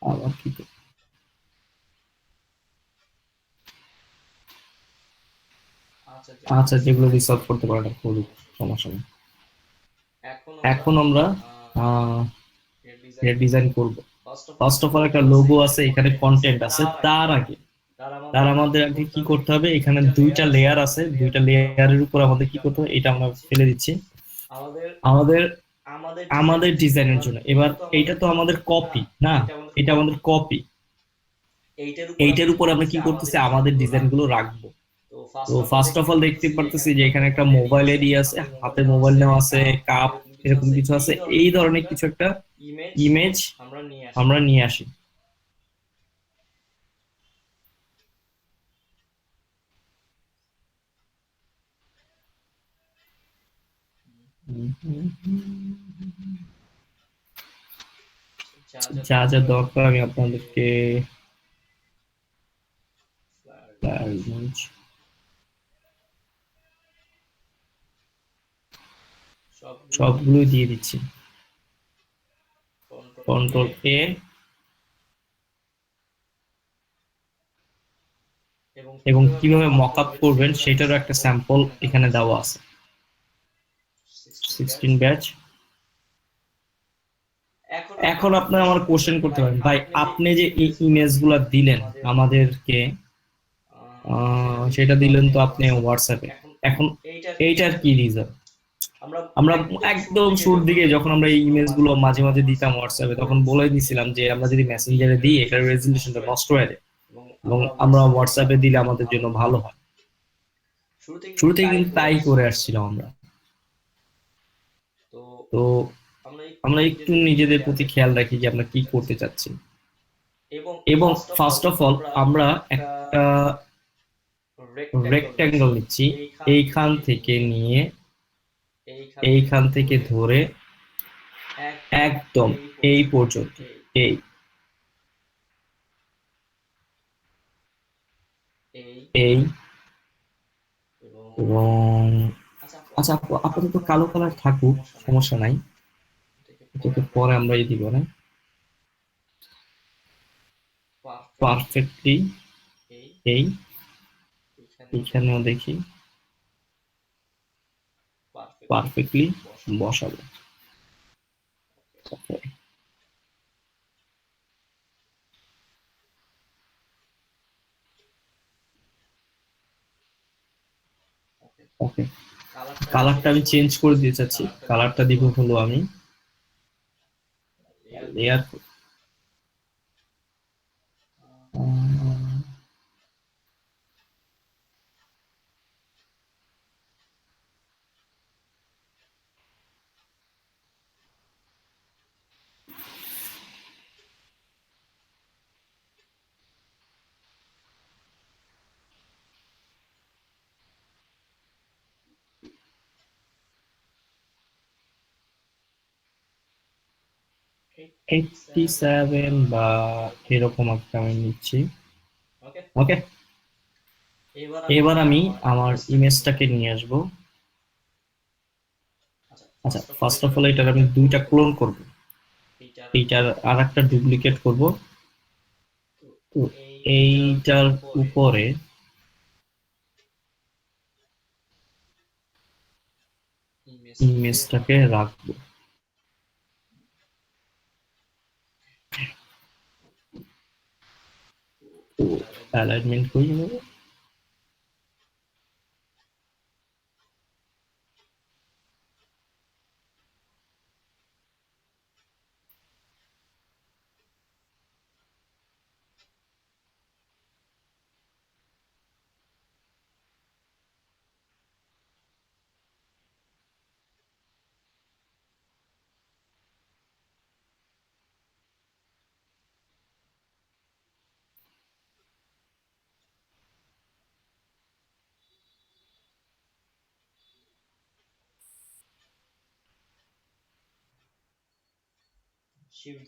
আবার কি করি? আচ্ছা, যেগুলো রিসলভ করতে পারে না করি, সমস্যা নেই। এখন আমরা ডিজাইন করব। ফার্স্ট অফ অল একটা লোগো আছে, এখানে কন্টেন্ট আছে। তার আমাদের আগে কি করতে হবে, এখানে দুইটা লেয়ার আছে, দুইটা লেয়ারের উপর আমাদের কি করতে হবে, এটা আমরা ফেলে দিচ্ছি আমাদের আমাদের ডিজাইনের জন্য। এবার এইটা তো আমাদের কপি না, এটা আমাদের কপি। এইটার উপর আমরা কি করতেছি, আমাদের ডিজাইন গুলো রাখবো। তো ফার্স্ট অফ অল দেখতে পারতেছি যে এখানে একটা মোবাইলের আছে, হাতে মোবাইল নেওয়া আছে, কাপ এরকম কিছু আছে। এই ধরনের কিছু একটা ইমেজ আমরা নিয়ে আসি। যা যা দরকার আমি আপনাদেরকে image সবগুলো দিয়ে দিচ্ছি। কন্ট্রোল এ এবং কিভাবে মকআপ করবেন সেটারও একটা স্যাম্পল এখানে দেওয়া আছে। 16 ব্যাচ। এখন আপনারা আমার কোশ্চেন করতে পারেন, ভাই আপনি যে এই ইমেজগুলো দিলেন আমাদেরকে, সেটা দিলেন তো আপনি হোয়াটসঅ্যাপে, এখন এইটার কি রিজন? আমরা একদম শুরুর দিকে যখন আমরা এই ইমেজগুলো মাঝে মাঝে দিতাম হোয়াটসঅ্যাপে, তখন বলে দিছিলাম যে আমরা যদি মেসেঞ্জারে দিই এটার রেজলিউশনটা নষ্ট হয়ে যায় এবং আমরা হোয়াটসঅ্যাপে দিলে আমাদের জন্য ভালো হয়। শুরুতে কিন্তু তাই করে আসছিলাম আমরা। তো আমরা একটু নিজেদের প্রতি খেয়াল রাখি যে আমরা কি করতে চাচ্ছি। এবং ফার্স্ট অফ অল আমরা একটা রেক্ট্যাঙ্গল নিচ্ছি, এইখান থেকে নিয়ে এইখান থেকে ধরে একদম এই পর্যন্ত, এই এই এবং আচ্ছা আপাতত কালো কালার থাকুক, সমস্যা নাই, এটাকে পরে আমরা দিব না। পারফেক্টলি এই এখানেও দেখি পারফেক্টলি বসাবো। ওকে ওকে, কালারটা আমি চেঞ্জ করে দিতে চাচ্ছি। কালারটা দিব হলো আমি লেয়ার, এইটটি সেভেন বা এরকম একটা আমি নিচ্ছি। ওকে, এবার আমি আমার ইমেজটাকে নিয়ে আসবো। আচ্ছা ফার্স্ট অফ অল এটার আমি দুইটা ক্লোন করব, এইটার আর একটা ডুপ্লিকেট করব। তো এইটার উপরে ইমেজটাকে রাখবো। তো অ্যালাইনমেন্ট করে নেব।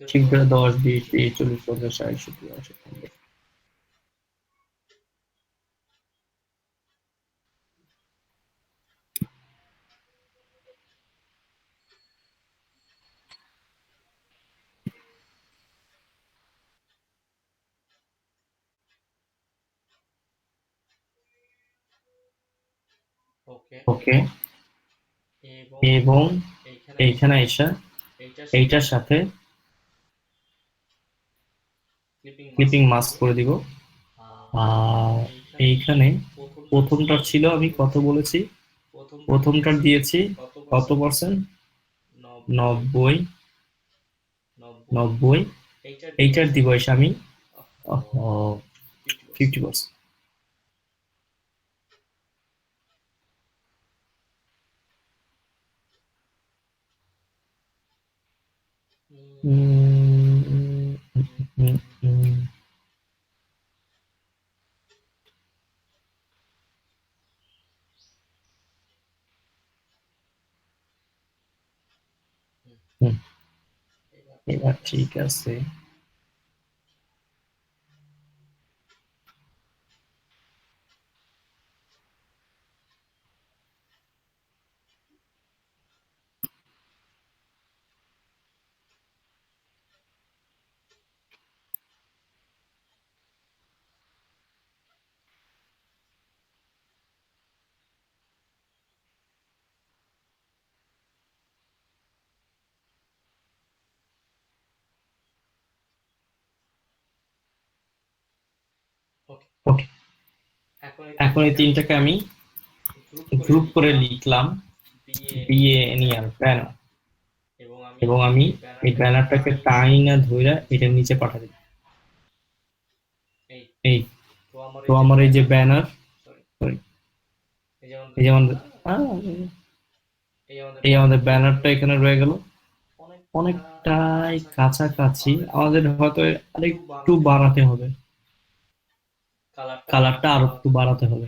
ঠিক করে 10 20 30 40 50 60 70 80 90। ওকে, এবং এইখানে এসে এইটার সাথে ক্লিপিং মাস্ক করে দিব। আর এইখানে প্রথমটার ছিল আমি কত বলেছি, প্রথমটার দিয়েছি কত পার্সেন্ট, 90 90, এইটার দিব এসে আমি 50%। এবার ঠিক আছে। ওকে, এখন এই তিনটাকে আমি গ্রুপ করে লিখলাম বিএনইআর ব্যানার, এবং আমি এই ব্যানারটাকে টাইনা ধইরা এটা নিচে পাঠাই দিই। এই তো আমার এই যে ব্যানার, সরি, এই যে আমাদের এই আমাদের ব্যানারটা এখানে রয়ে গেল, অনেকটাই কাছাকাছি। আমাদের হয়তো আরেকটু বাড়াতে হবে, কালারটা আরো একটু বাড়াতে হবে।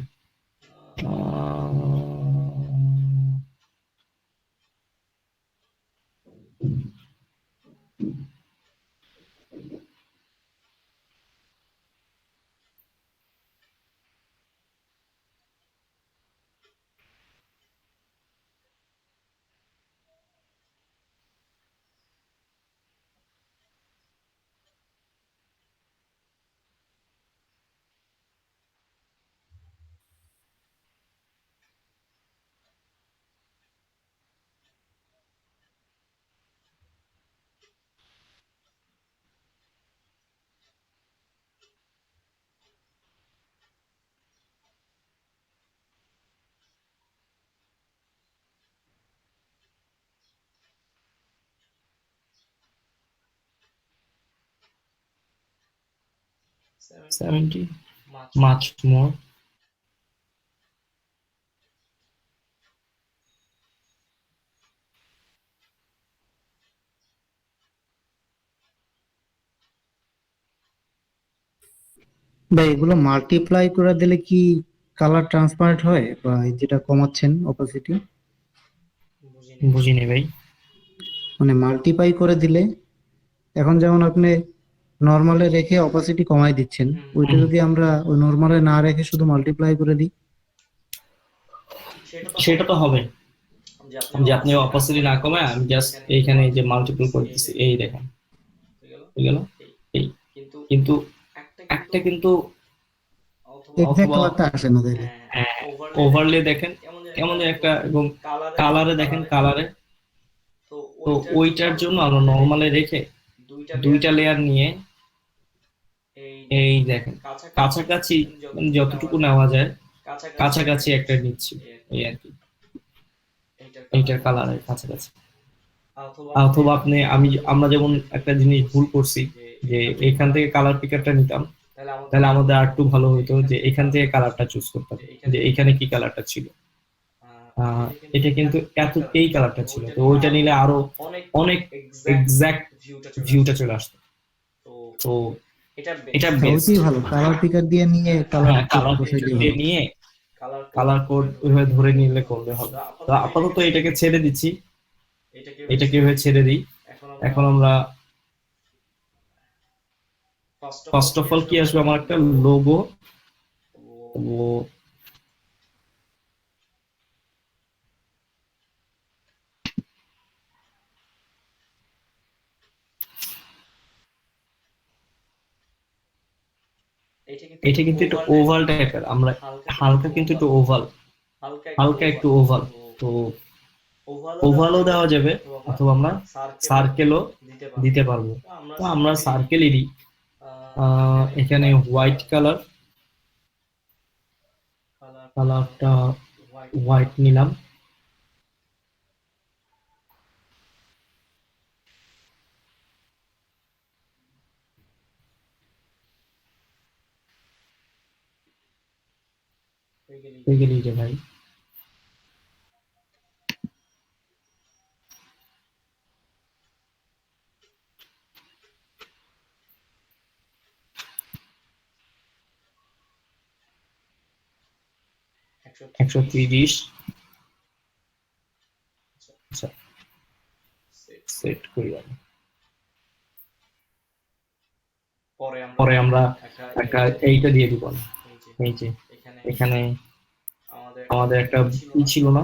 $70, much more. ভাই এগুলো মাল্টিপ্লাই করে দিলে কি কালার ট্রান্সপারেন্ট হয়, বা এই যেটা কমাচ্ছেন অপাসিটি, বুঝিনি ভাই। মানে মাল্টিপ্লাই করে দিলে এখন যেমন আপনি নরমালে রেখে অপাসিটি কমাই দিচ্ছেন, ওইটা যদি আমরা ওই নরমালে না রেখে শুধু মাল্টিপ্লাই করে দিই, সেটা তো হবে যে আপনি অপাসিটি না কমায় আমি জাস্ট এইখানে এই যে মাল্টিপল করে দিচ্ছি, এই দেখেন হয়ে গেল। এই কিন্তু একটা কিন্তু এক্সাক্ট কালারটা আসে না তাইলে। ওভারলে দেখেন কেমন যেন একটা, এবং কালারে দেখেন, কালারে তো ওইটার জন্য আমরা নরমালে রেখে দুইটা লেয়ার নিয়ে এই দেখেন কাছাকাছি, মানে যতটুকু নেওয়া যায় কাছাকাছি একটা নিচ্ছি, এই আর কি, এইটার কালারের কাছাকাছি। অথবা আমরা যেমন একটা জিনিস ভুল করছি যে এখান থেকে কালার পিকারটা নিতাম, তাহলে আমাদের আর একটু ভালো হতো যে এখান থেকে কালারটা চুজ করতাম, যে এখানে কি কালারটা ছিল। এটা কিন্তু এই কালারটা ছিল, তো ওইটা নিলে আরো অনেক এক্সাক্ট ভিউটা চলে আসতো। তো এটা বেস্ট, ওইটাই ভালো, কালার পিকার দিয়ে নিয়ে কালার কালার বসাই দিলে দিয়ে নিয়ে কালার কোড ওইভাবে ধরে নিলে করলে হবে। তো আপাতত এটাকে ছেড়ে দিচ্ছি, এটাকে ওইভাবে ছেড়ে দিই। এখন আমরা ফার্স্ট অফ অল কি আসবে, আমার একটা লোগো, এটা কিন্তু একটু ওভাল টাইপের, আমরা হালকা কিন্তু একটু হালকা একটু ওভাল, তো ওভালও দেওয়া যাবে, অথবা আমরা সার্কেলও দিতে পারবো। তো আমরা সার্কেলই দিই। এখানে হোয়াইট কালারটা হোয়াইট নিলাম, হয়ে গেলি রে ভাই। $130, আচ্ছা সেট করি আমি। পরে আমরা একটা এইটা দিয়ে দিব, এই যে এখানে আমাদের একটা ই ছিল না,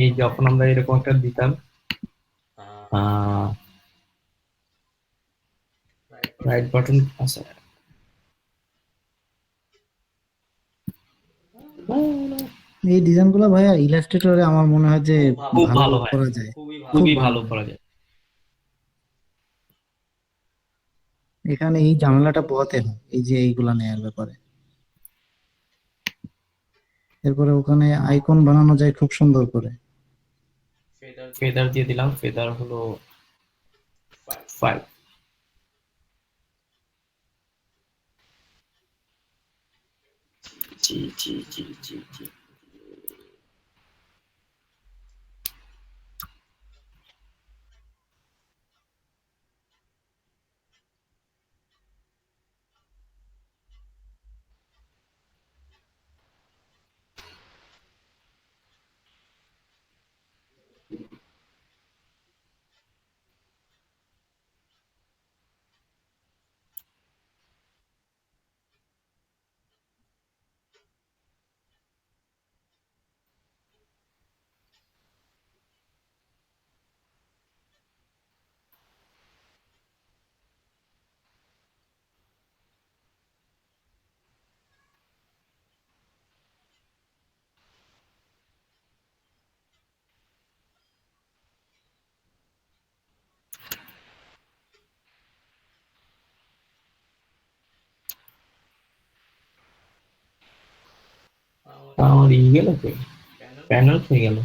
এই যখন আমরা এরকম একটা দিতাম রাইট বাটন, আচ্ছা এই ডিজাইন গুলো ভাইয়া ইলাস্ট্রেটরে আমার মনে হয় যে খুব ভালো ভালো হয়, করা যায়, খুবই ভালো করা যায়। এখানে এই ঝামেলাটা পোহাতে হয়, এই যে এইগুলা নেয়ার ব্যাপারে। এরপরে ওখানে আইকন বানানো যায় খুব সুন্দর করে। ফেদার দিয়ে দিলাম, ফেদার হলো 5। জি জি জি জি জি। আমার ই গেল কই, প্যানেল হয়ে গেল।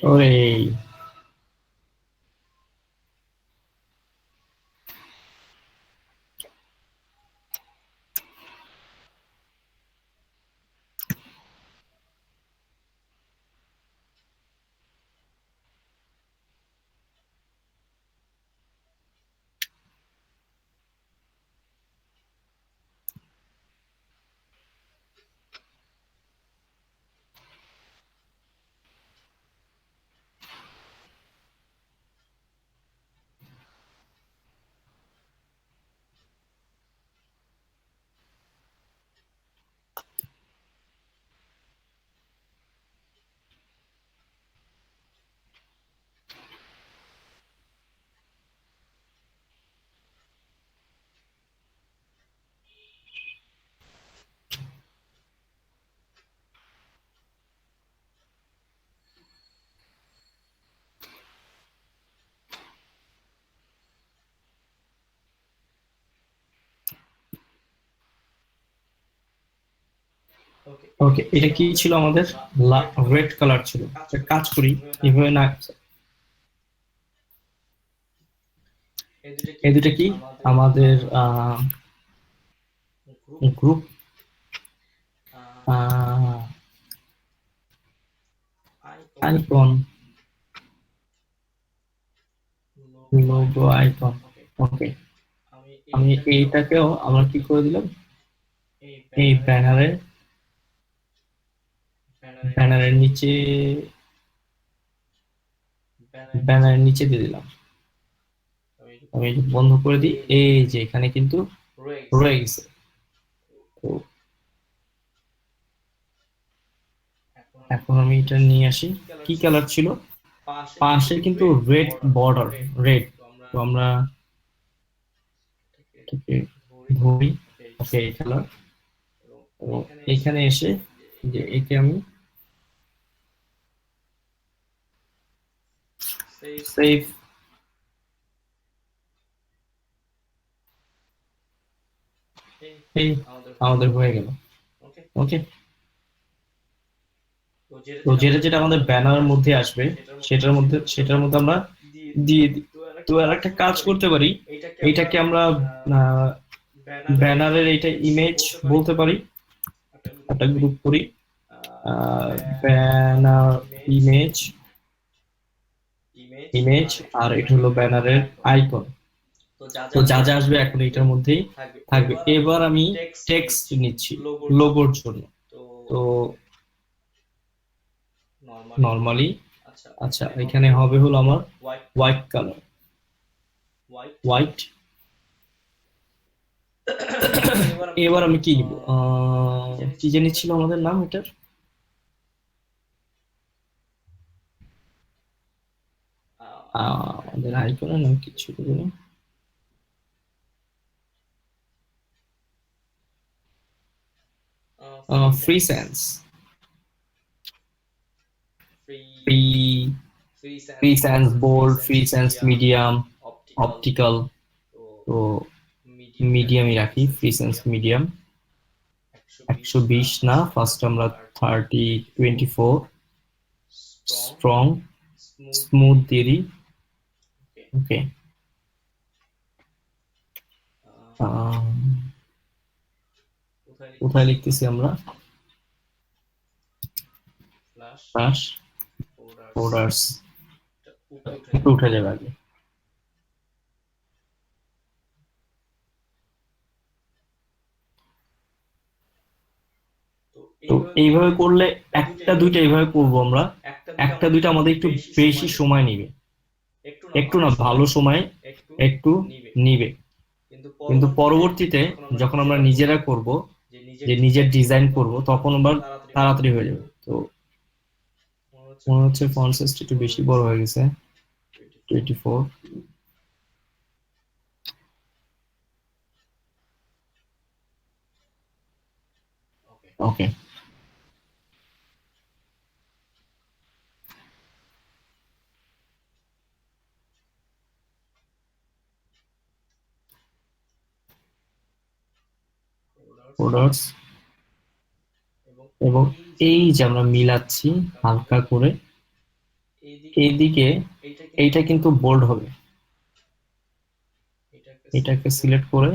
ওরে ওকে, এটা কি ছিল আমাদের? রেড কালার ছিল। একটা কাজ করি, এভাবে না, এই দুটা কি আমাদের গ্রুপ আইকন, লোগো আইকন। ওকে, আমি এইটাকেও আমরা কি করে দিলাম, এই ব্যানারের নিচে, ব্যানারের নিচে দিয়ে দিলাম। আমি এটা বন্ধ করে দিই। এই যে এখানে কিন্তু রয়ে গেছে। তো এখন আমি এটা নিয়ে আসি। কি কালার ছিল? পাশে কিন্তু রেড বর্ডার, রেড। তো আমরা এটাকে ধরি। ওকে, এই কালার। তো এখানে এসে যে একে আমি সেভ। এই আমাদের হয়ে গেল। ওকে, তো যেটা যেটা আমাদের ব্যানারের মধ্যে আসবে সেটার মধ্যে আমরা দিয়ে দিই। তো আর একটা কাজ করতে পারি, এইটাকে আমরা ব্যানারের এইটা ইমেজ বলতে পারি, একটা গ্রুপ করি, ব্যানার ইমেজ, আর এটা হলো ব্যানারের আইকন। তো যা যা আসবে এখন এটার মধ্যেই থাকবে। এবার আমি টেক্সট নিচ্ছি লোগোর জন্য। তো নর্মালি, আচ্ছা এখানে হবে হলো আমার হোয়াইট কালার, হোয়াইট। এবার আমি কি নিব, কি জানি ছিল আমাদের নাম এটার, আমাদের আইকনের নাম কিছু করি না, free sans, free free sans bold, free sans medium, optical. তো মিডিয়ামই রাখি, ফ্রি সেন্স মিডিয়াম। 120 না, ফার্স্ট আমরা 24 স্ট্রং, স্মুথ দিয়ে দিই। ওকে, কোথায় লিখতেছি আমরা, ফ্লাশ বর্ডার্স, একটু উঠে যাবে আগে। তো এইভাবে করলে একটা দুইটা এইভাবে করবো আমরা, একটা দুইটা আমাদের একটু বেশি সময় নিবে, একটু না ভালো সময় একটু নিবে, কিন্তু পরবর্তীতে যখন আমরা নিজেরা করব, যে নিজের ডিজাইন করব, তখন আবার তাড়াতাড়ি হয়ে যাবে। তো মনে হচ্ছে ফন্ট সাইজটা একটু বেশি বড় হয়ে গেছে, 24। ওকে, বর্ডার্স, এবং এই যে আমরা মিলাচ্ছি হালকা করে এইদিকে, এইটা কিন্তু বোল্ড হবে। এটাকে সিলেক্ট করে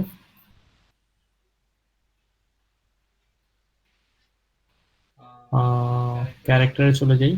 ক্যারেক্টারে চলে যাই।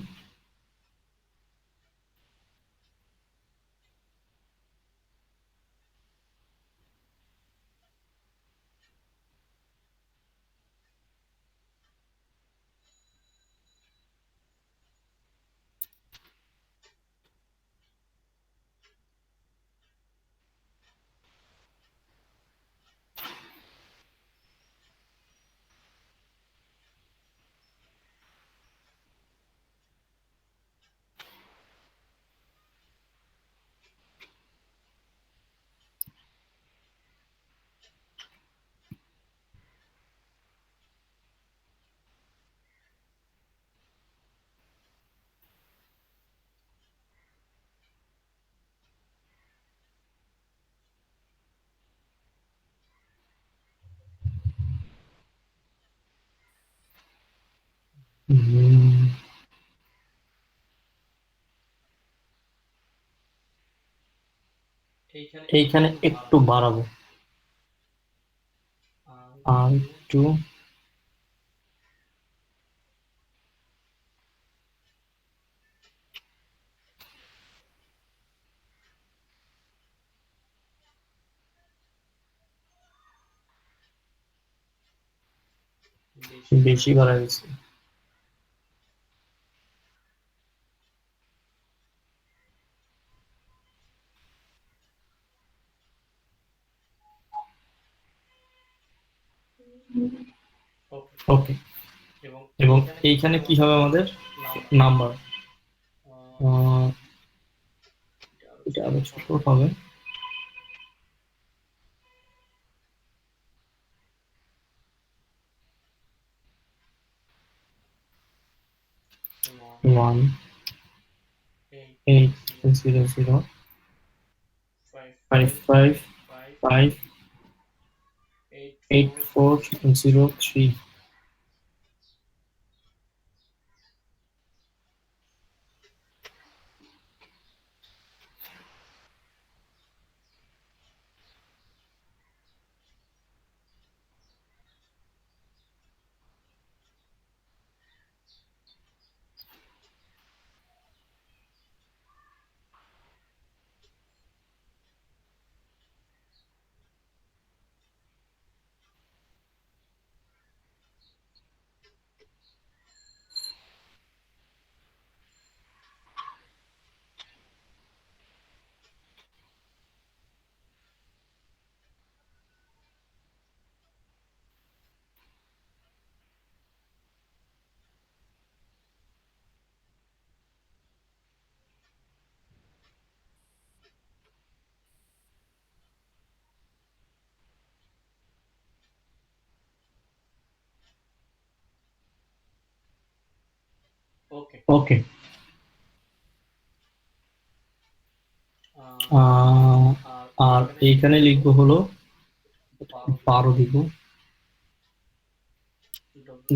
এইখানে একটু বাড়াবো, আর একটু, বেশি বাড়া গেছে। ওকে, এবং এইখানে কি হবে আমাদের নাম্বার, এটা আরো ছোট হবে। ওয়ান, 800 555 8403. Okay. আর এইখানে লিখবো হলো 12 দিব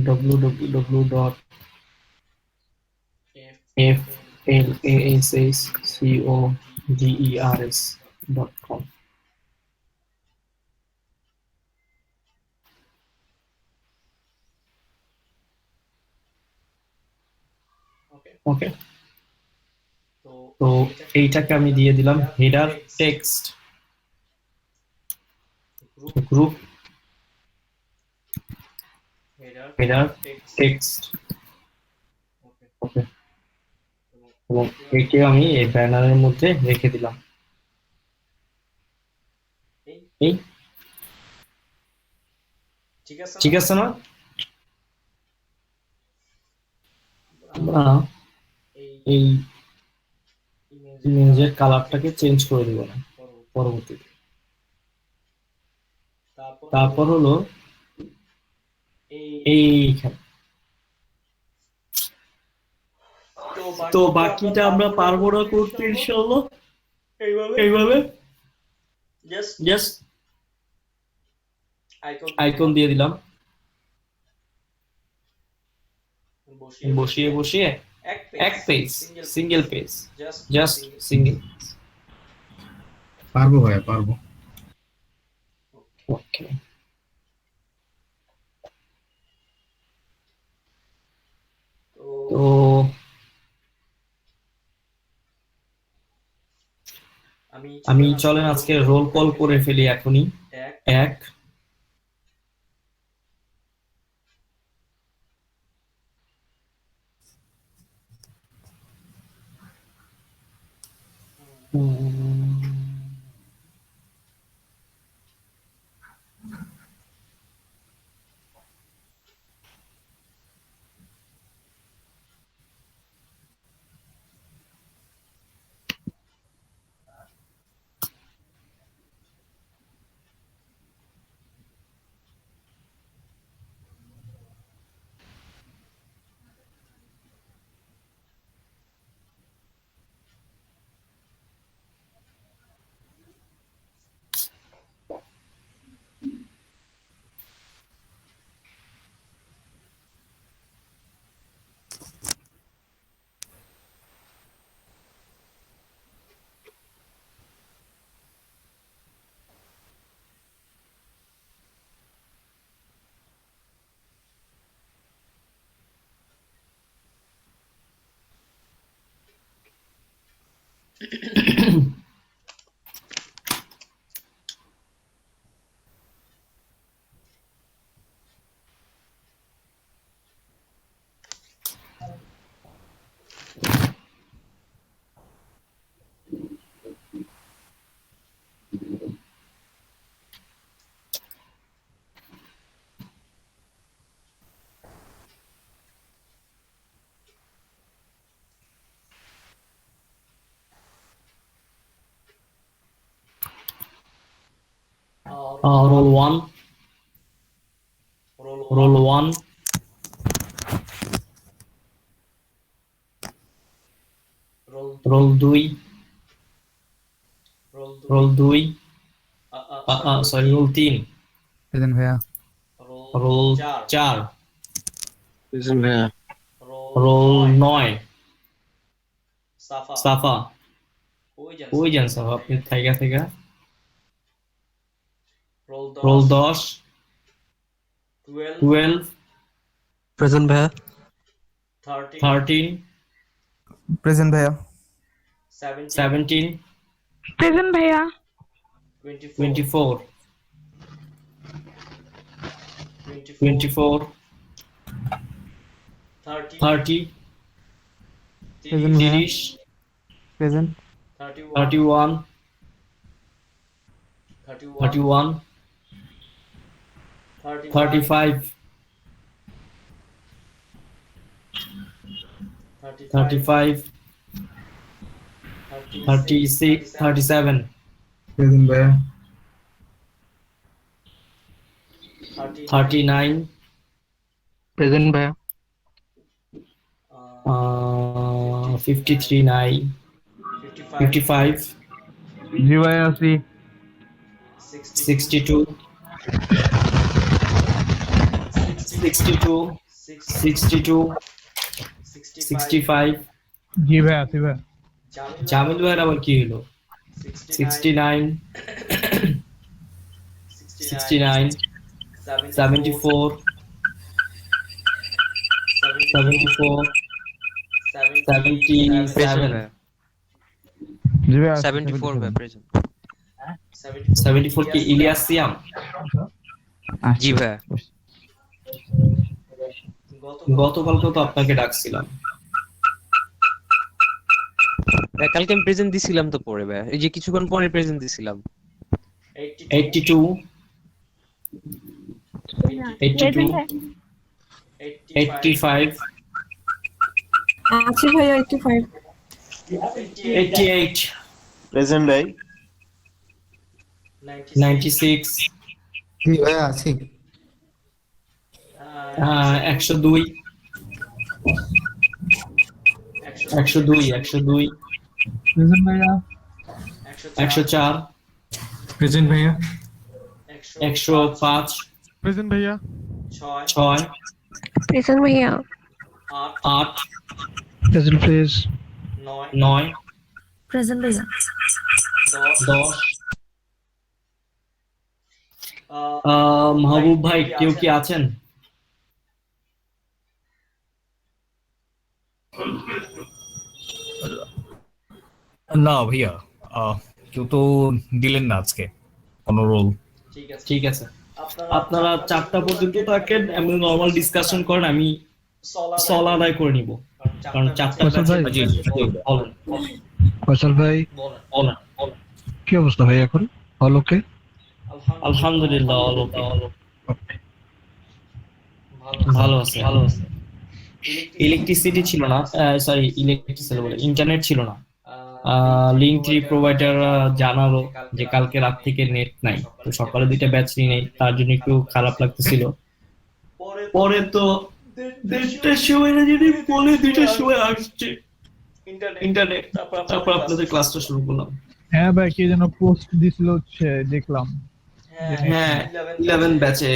www.flasscoders.com. ওকে, তো এইটাকে আমি দিয়ে দিলাম header text group header text. Okay, এবং একে আমি এই ব্যানারের মধ্যে রেখে দিলাম। এই ঠিক আছে না? আমরা এই ইমেজের কালারটাকে চেঞ্জ করে দেব না পরবর্তীতে। তারপর হলো এইখানে, তো বাকিটা আমরা পারবো না করতে ইনশাআল্লাহ। এইভাবে জাস্ট আইকন দিয়ে দিলাম, বসিয়ে বসিয়ে এক page, single page, just single. পারবো ভাইয়া, পারবো। ওকে, তো আমি চলেন আজকে রোল কল করে ফেলি এখনই। এক, roll 1, roll 1, roll 2, roll 2, sorry roll 3, present ভাইয়া। রোল 4, প্রেজেন্ট ভাইয়া। রোল 9, সাফা সাফা ওই ওই যান সাফা আপনি থাইকা থাইকা। রোল রোল 10 10, 12, প্রেজেন্ট ভাইয়া। 13, প্রেজেন্ট ভাইয়া। 17, প্রেজেন্ট ভাইয়া। 24, 24, 30, প্রেজেন্ট ভাইয়া। 30, প্রেজেন্ট। 31, 31, 35, 35, 36, 37, প্রেজেন্ট ভাইয়া। 39, প্রেজেন্ট ভাইয়া। 53, 9, 55, জি ভাইয়া আছি। 62, 62, 62, 65, জি ভাইয়া আছি ভাইয়া। জামিল ভাইয়ের আবার কি হলো? 69, 69, 74, 74, 77, জি ভাইয়া। 74 ভাইয়া প্রেজেন্ট। 74 কি ইলিয়াস সিয়াম? জি ভাইয়া। গতকালকে তো আপনাকে ডাকছিলাম। ভাইয়া কালকে আমি প্রেজেন্ট দিছিলাম তো পরে ভাইয়া, এই যে কিছুক্ষণ পরে প্রেজেন্ট দিছিলাম। 82, 82, 85, আছি ভাইয়া 85। 88, প্রেজেন্ট ভাই। 96, জি ভাইয়া আছি। 102, 102, 102, প্রেজেন্ট ভাইয়া। 104, প্রেজেন্ট ভাইয়া। 105, প্রেজেন্ট ভাইয়া। 6, প্রেজেন্ট ভাইয়া। 8, প্রেজেন্ট প্লিজ। 9, প্রেজেন্ট ভাইয়া। 10। মাহবুব ভাই কেউ কি আছেন? না ভাইয়া, কেউ তো দিলেন না আজকে কোনো রোল। ঠিক আছে, আপনারা 4টা পর্যন্ত থাকেন, এমনি নর্মাল ডিসকাশন করেন, আমি সল আদায় করে নিব, কারণ 4টা ফয়সাল ভাই। বলেন ফয়সাল ভাই, বলেন। কি অবস্থা ভাই এখন? অলোকে? আলহামদুলিল্লাহ ভালো আছে। ইলেকট্রিসিটি ছিল না, সরি ইলেকট্রিসিটি বলে ইন্টারনেট ছিল না। লিঙ্ক 3 প্রোভাইডার জানালো যে কালকে রাত থেকে নেট নাই, তো সকালে 2টা ব্যাচ নেই, তার জন্য একটু খারাপ লাগতেছিল। পরে তো 1:30টার সময় না যদি বলে 2টার সময় আসছে ইন্টারনেট, তারপর আপনাদের ক্লাসটা শুরু করলাম। হ্যাঁ ভাই, কে যেন পোস্ট দিছিল হচ্ছে দেখলাম। হ্যাঁ 11 ব্যাচে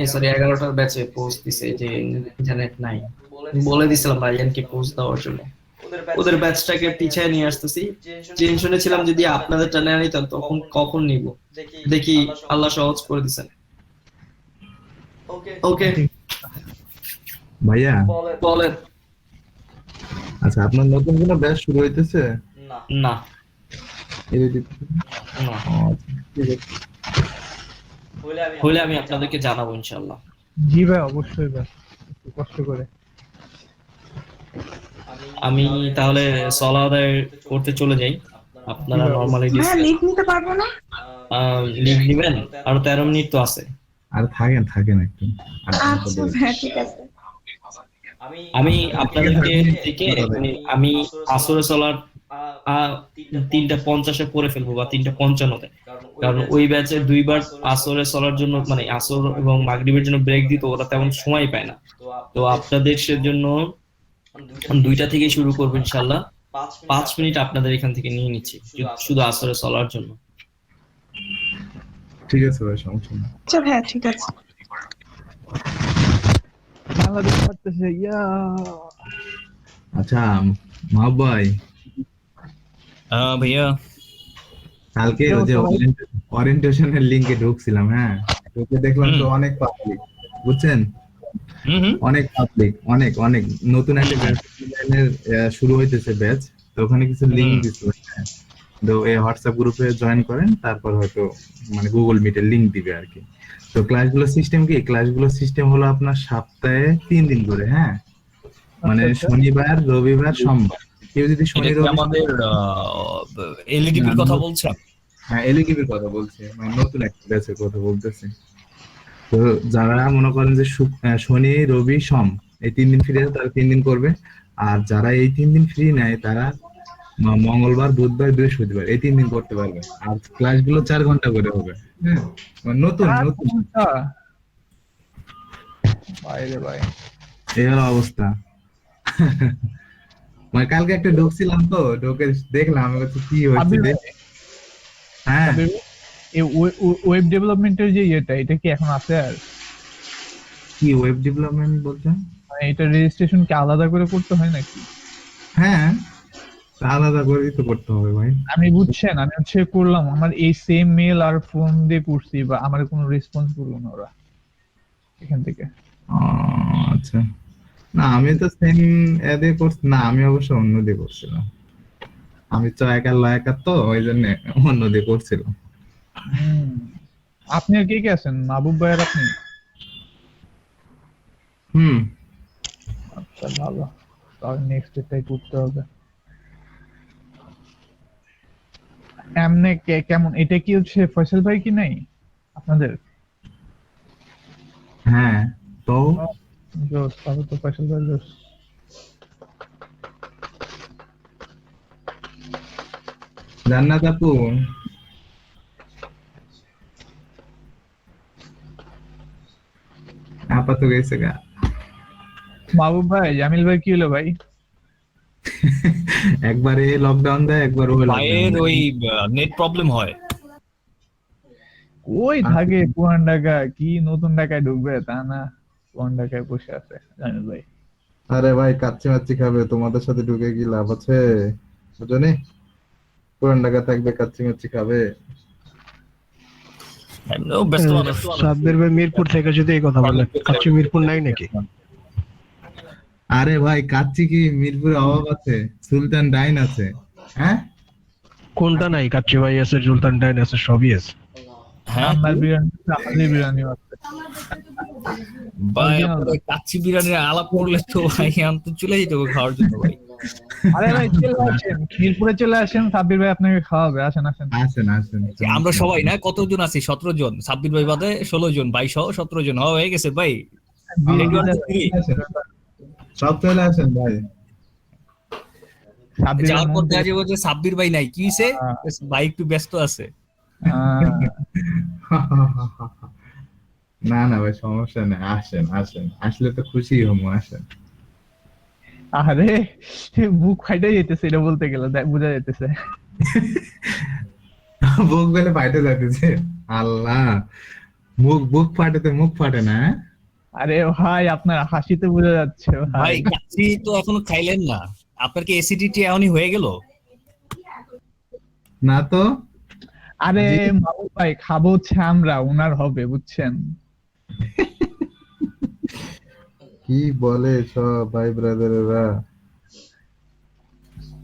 11টার ব্যাচে পোস্ট দিছে যে ইন্টারনেট নাই। বলে দিছিলাম ভাইয়ানকে পোস্ট দেওয়ার জন্য, ওদের ব্যাচটাকে পিছায় নিয়ে আসতেছি। টেনশনে ছিলাম যদি আপনাদের টানে আনিতাম তখন কখন নিব, দেখি আল্লাহ সহজ করে দিছেন। ওকে ভাইয়া, বলেন। আচ্ছা আপনার নতুন কোনো ব্যাচ শুরু হইতেছে? না এডিট না, ঠিক আছে। হলে আমি আপনাদেরকে জানাবো ইনশাআল্লাহ। জি ভাই অবশ্যই ভাই, একটু কষ্ট করে। আমি তাহলে সলা আদায় করতে চলে যাই, আপনারা নরমালি লিখ নিতে পারবো না। লিভ নেবেন, আরো 13 মিনিট তো আছে। আর থাকেন একটু। আচ্ছা ভাইয়া ঠিক আছে। আমি আপনাদেরকে থেকে আমি আসরে সলার 3:50 পড়ে ফেলবো বা 3:55, কারণ ওই ব্যাচে 2বার আসরে চলার জন্য মানে আসর এবং মাগরিবের জন্য ব্রেক দিত, ওরা তেমন সময় পায় না। তো আপনাদের সেজন্য 2টা থেকে শুরু করবো ইনশাল্লাহ। 5 মিনিট আপনাদের এখান থেকে নিয়ে নিচ্ছি শুধু আসরে চলার জন্য। ঠিক আছে ভাই, সমস্যা নেই। আচ্ছা ভাইয়া ঠিক আছে। বাংলাদেশ পারতেছে ইয়া। আচ্ছা মাহবুব ভাই, भैया কালকে ওই যে ওরিয়েন্টেশনের লিংকে ঢুকছিলাম, হ্যাঁ ঢুকে দেখলাম তো অনেক পাবলিক, বুঝছেন, অনেক পাবলিক, অনেক অনেক নতুন একটা ব্যাচ শুরু হইতেছে ব্যাচ, তো ওখানে কিছু লিংক দিছিল, হ্যাঁ। তো এই হোয়াটসঅ্যাপ গ্রুপে জয়েন করেন, তারপর হয়তো মানে গুগল মিটের লিংক দিবে আর কি। তো ক্লাসগুলো সিস্টেম কি, ক্লাসগুলো সিস্টেম হলো আপনার সপ্তাহে 3 দিন করে, হ্যাঁ, মানে শনিবার, রবিবার, সোমবার। কেউ যদি শনি রবি আমাদের এলইডিপির কথা বলছেন? হ্যাঁ এলইডিপির কথা বলছে, মানে নতুন একটা ব্যাচের কথা বলতেছে। তো যারা মনে করেন যে শনি রবি সোম এই 3 দিন ফ্রি আছে, তারা 3 দিন করবে। আর যারা এই 3 দিন ফ্রি নেয় তারা মঙ্গলবার, বুধবার, বৃহস্পতিবার এই 3 দিন করতে পারবে। আর ক্লাসগুলো 4 ঘন্টা করে হবে, হ্যাঁ, মানে নতুন নতুন বাইরে ভাই এই হলো অবস্থা। মানে কালকে একটা ঢুকছিলাম, তো ঢুকে দেখলাম আমি বলছি কি হচ্ছে রে। হ্যাঁ এই ওয়েব ডেভেলপমেন্টের যে এটা কি এখন আছে? আর কি ওয়েব ডেভেলপমেন্ট বলছেন? মানে এটা রেজিস্ট্রেশন কি আলাদা করে করতে হয় নাকি? হ্যাঁ আলাদা করেই তো করতে হবে ভাই। আমি বুঝছেন, আমি হচ্ছে করলাম, আমার এই সেম মেল আর ফোন দিয়ে করছি, বা আমার কোনো রেসপন্স করলো না ওরা এখান থেকে। আচ্ছা, না আমি তো সেম এদে করছি না, আমি অবশ্য অন্য দিয়ে করছিলাম। আমি তো একা তো ওই জন্য অন্য দিয়ে করছিলাম। আপনি আর কে আছেন? মাহবুব ভাই আর আপনি? আচ্ছা ভালো, তাহলে নেক্সট এটাই করতে হবে। এমনে কেমন, এটা কি হচ্ছে ফয়সাল ভাই কি নাই আপনাদের? হ্যাঁ তো জোস, তাহলে তো ফয়সাল ভাই জোস। জান্নাত আপু, আপা তো গেছে গা। মাহবুব ভাই, জামিল ভাই কি হলো ভাই? একবারে লকডাউন দেয়, একবার ওই ভাইয়ের ওই নেট প্রবলেম হয়। ওই থাকে পুরান ঢাকা, কি নতুন ঢাকায় ঢুকবে তা না, পুরান ঢাকায় বসে আছে জামিল ভাই। আরে ভাই কাচ্চি মাচ্চি খাবে, তোমাদের সাথে ঢুকে কি লাভ আছে, বুঝনি? পুরান ঢাকা থাকবে, কাচ্চি মাচ্চি খাবে। সাব্বির ভাই মিরপুর থেকে যদি এই কথা বলে, কাচ্চি মিরপুর নাই নাকি? আরে ভাই কাচ্চি কি মিরপুরে অভাব আছে? সুলতান ডাইন আছে, হ্যাঁ কোনটা নাই? কাচ্চি ভাই আছে, সুলতান ডাইন আছে, সবই আছে। আমার বিরিয়ানি, আমাদের বিরিয়ানি আছে ভাই। আপনাদের কাচ্চি বিরিয়ানির আলাপ করলে তো ভাই আমি তো চলে যেতে হবে খাওয়ার জন্য ভাই। আরে ভাই চলে আসেন, মিরপুরে চলে আসেন, সাব্বির ভাই আপনাকে খাওয়াবে। আসেন আসেন আসেন আসেন। আমরা সবাই না কতজন আছি? 17 জন, সাব্বির ভাই বাদে 16 জন, ভাই সহ 17 জন হয়ে গেছে ভাই। সব চলে আসেন ভাই। যাওয়ার পর দেখা যাবে যে সাব্বির ভাই নাই, কি হইছে ভাই একটু ব্যস্ত আছে। না না ভাই সমস্যা নেই, আসেন আসেন, আসলে তো খুশি হবো, আসেন। আরে বুক ফাইটে যেতেছে, এটা বলতে গেলে বোঝা যেতেছে। বুক বেলে ফাইটে যাইতেছে, আল্লাহ, বুক ফাটেতে মুখ ফাটে না। আরে ভাই আপনার হাসিতে বোঝা যাচ্ছে ভাই। কাচ্চি তো এখনো খাইলেন না, আপনার কি অ্যাসিডিটি এখনই হয়ে গেল? না তো। আরে মাহবুব ভাই খাবো হচ্ছে আমরা, উনার হবে, বুঝছেন? কি বলে সব ভাই ব্রাদারেরা।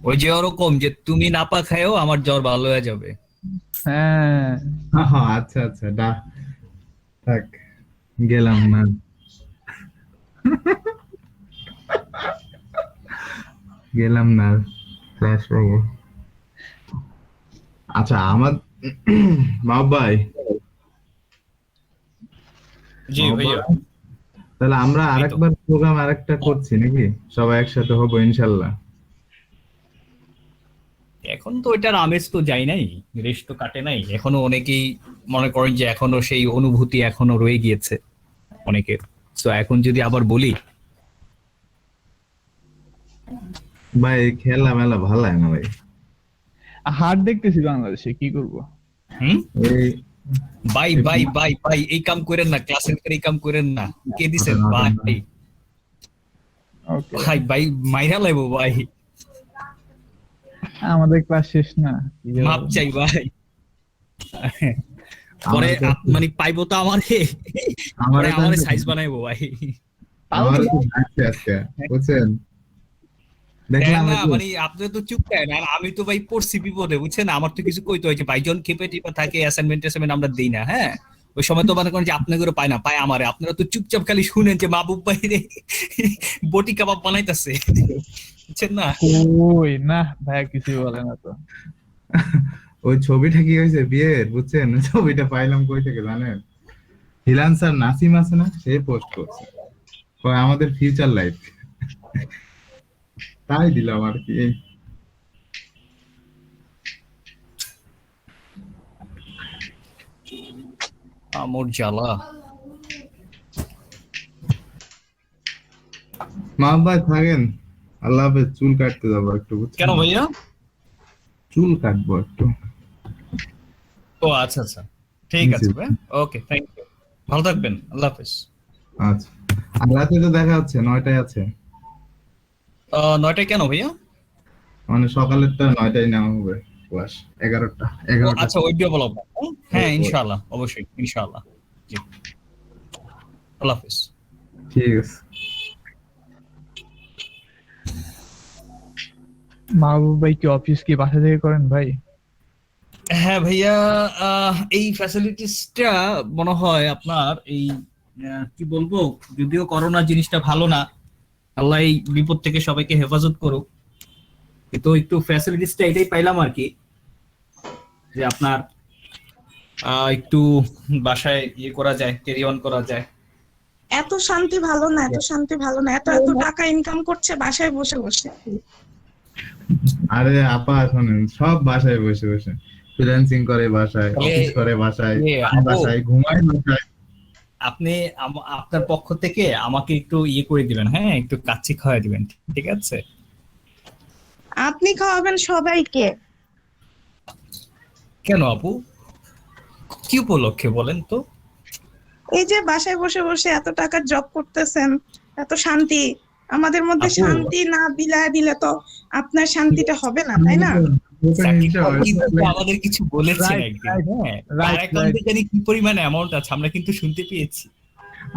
ওই যে ওরকম যে তুমি নাপা খায়ও আমার জ্বর ভালো হয়ে যাবে। হ্যাঁ আচ্ছা আচ্ছা, থাক গেলাম না। গেলাম না, ক্লাস করবো। আচ্ছা আমার মাহবুব ভাই, জি ভাইয়া, তাহলে আমরা আরেকবার প্রোগ্রাম আরেকটা করছি নাকি? সবাই একসাথে হবো ইনশাল্লাহ। এখন তো ওইটার আমেজ তো যাই নাই, রেশ তো কাটে নাই এখনো। অনেকেই মনে করেন যে এখনো সেই অনুভূতি এখনো রয়ে গিয়েছে অনেকের। তো এখন যদি আবার বলি ভাই খেলা মেলা ভালো লাগে না ভাই। হাট দেখতেছি বাংলাদেশে, কি করব? হুম এই ভাই ভাই ভাই ভাই এই কাম করেন না, ক্লাসের ভিতরে এই কাম করেন না। কে দিছেন ভাই? ওকে, ভাই ভাই মাইরা লাইবো ভাই, আমাদের ক্লাস শেষ না। মাপ চাই ভাই। পরে মানে পাইবো তো আমারে, পরে আমারে সাইজ বানাইবো ভাই। আমার তো লাগছে আজকে, বুঝছেন? দেখলাম না একটু- মানে আপনি তো চুপ করেন, আর আমি তো ভাই পড়ছি বিপদে, বুঝছেন? আমার তো কিছু কইতে হয়েছে ভাই, যখন খেপে টেপে থাকে অ্যাসাইনমেন্ট আমরা দিই না, হ্যাঁ ওই সময় তো মনে করেন যে আপনাদের পায় না, পায় আমারে। আপনারা তো চুপচাপ খালি শুনেন যে মাহবুব ভাই রে বটি কাবাব বানাইতেছে, বুঝছেন না? ওই না ভাই, কিছু বলে না তো। ওই ছবিটা কি হয়েছে বিয়ের, বুঝছেন? ছবিটা পাইলাম কই থেকে জানেন? হিলান স্যার নাসিম আছে না, সে পোস্ট করছে কয় আমাদের ফিউচার লাইফ, তাই দিলাম আর কি। আমর জ্বালা। মা ভাই থাকেন, আল্লাহ হাফেজ। চুল কাটতে যাবো একটু, বুঝছেন? কেন ভাইয়া? চুল কাটবো একটু। ও আচ্ছা আচ্ছা, ঠিক আছে ভাই, ওকে, থ্যাংক ইউ, ভালো থাকবেন, আল্লাহ হাফেজ। আচ্ছা, আর রাতে তো দেখা হচ্ছে 9টায় আছে, 9টায় কেন ভাইয়া? মানে সকালেরটা 9টায় নেওয়া হবে ক্লাস, 11টা ও 11টা। আচ্ছা, ওই ডেভেলপমেন্ট, হ্যাঁ ইনশাআল্লাহ, অবশ্যই ইনশাআল্লাহ, জি, আল্লাহ হাফেজ। ঠিক আছে। মাহবুব ভাই কি অফিস কি বাসা থেকে করেন ভাই? হ্যাঁ ভাইয়া, এই ফ্যাসিলিটিসটা মনে হয় আপনার এই কি বলবো, যদিও করোনা জিনিসটা ভালো না, আল্লাহ এই বিপদ থেকে সবাইকে হেফাজত করুক, কিন্তু একটু ফ্যাসিলিটিসটা এটাই পাইলাম আর কি, যে আপনার একটু বাসায় ইয়ে করা যায়, ক্যারি অন করা যায়। এত শান্তি ভালো না, এত শান্তি ভালো না, এত এত টাকা ইনকাম করছে বাসায় বসে বসে। আরে আপা শোনেন, সব বাসায় বসে বসে ফ্রিল্যান্সিং করে, বাসায় অফিস করে, বাসায় বাসায় ঘুমায়, বাসায়। আপনি আপনার পক্ষ থেকে আমাকে একটু ইয়ে করে দিবেন, হ্যাঁ একটু কাচ্চি খাওয়াই দিবেন, ঠিক আছে? আপনি খাওয়াবেন সবাইকে। কেন আপু, কি উপলক্ষে বলেন তো? এই যে বাসায় বসে বসে এত টাকার জব করতেছেন, এত শান্তি, আমাদের মধ্যে আপু, শান্তি না বিলায় দিলে তো আপনার শান্তিটা হবে না, তাই না? আমাদের কিছু বলেছেন একদিন, হ্যাঁ তার অ্যাকাউন্টে জানি কি পরিমাণ অ্যামাউন্ট আছে, আমরা কিন্তু শুনতে পেয়েছি।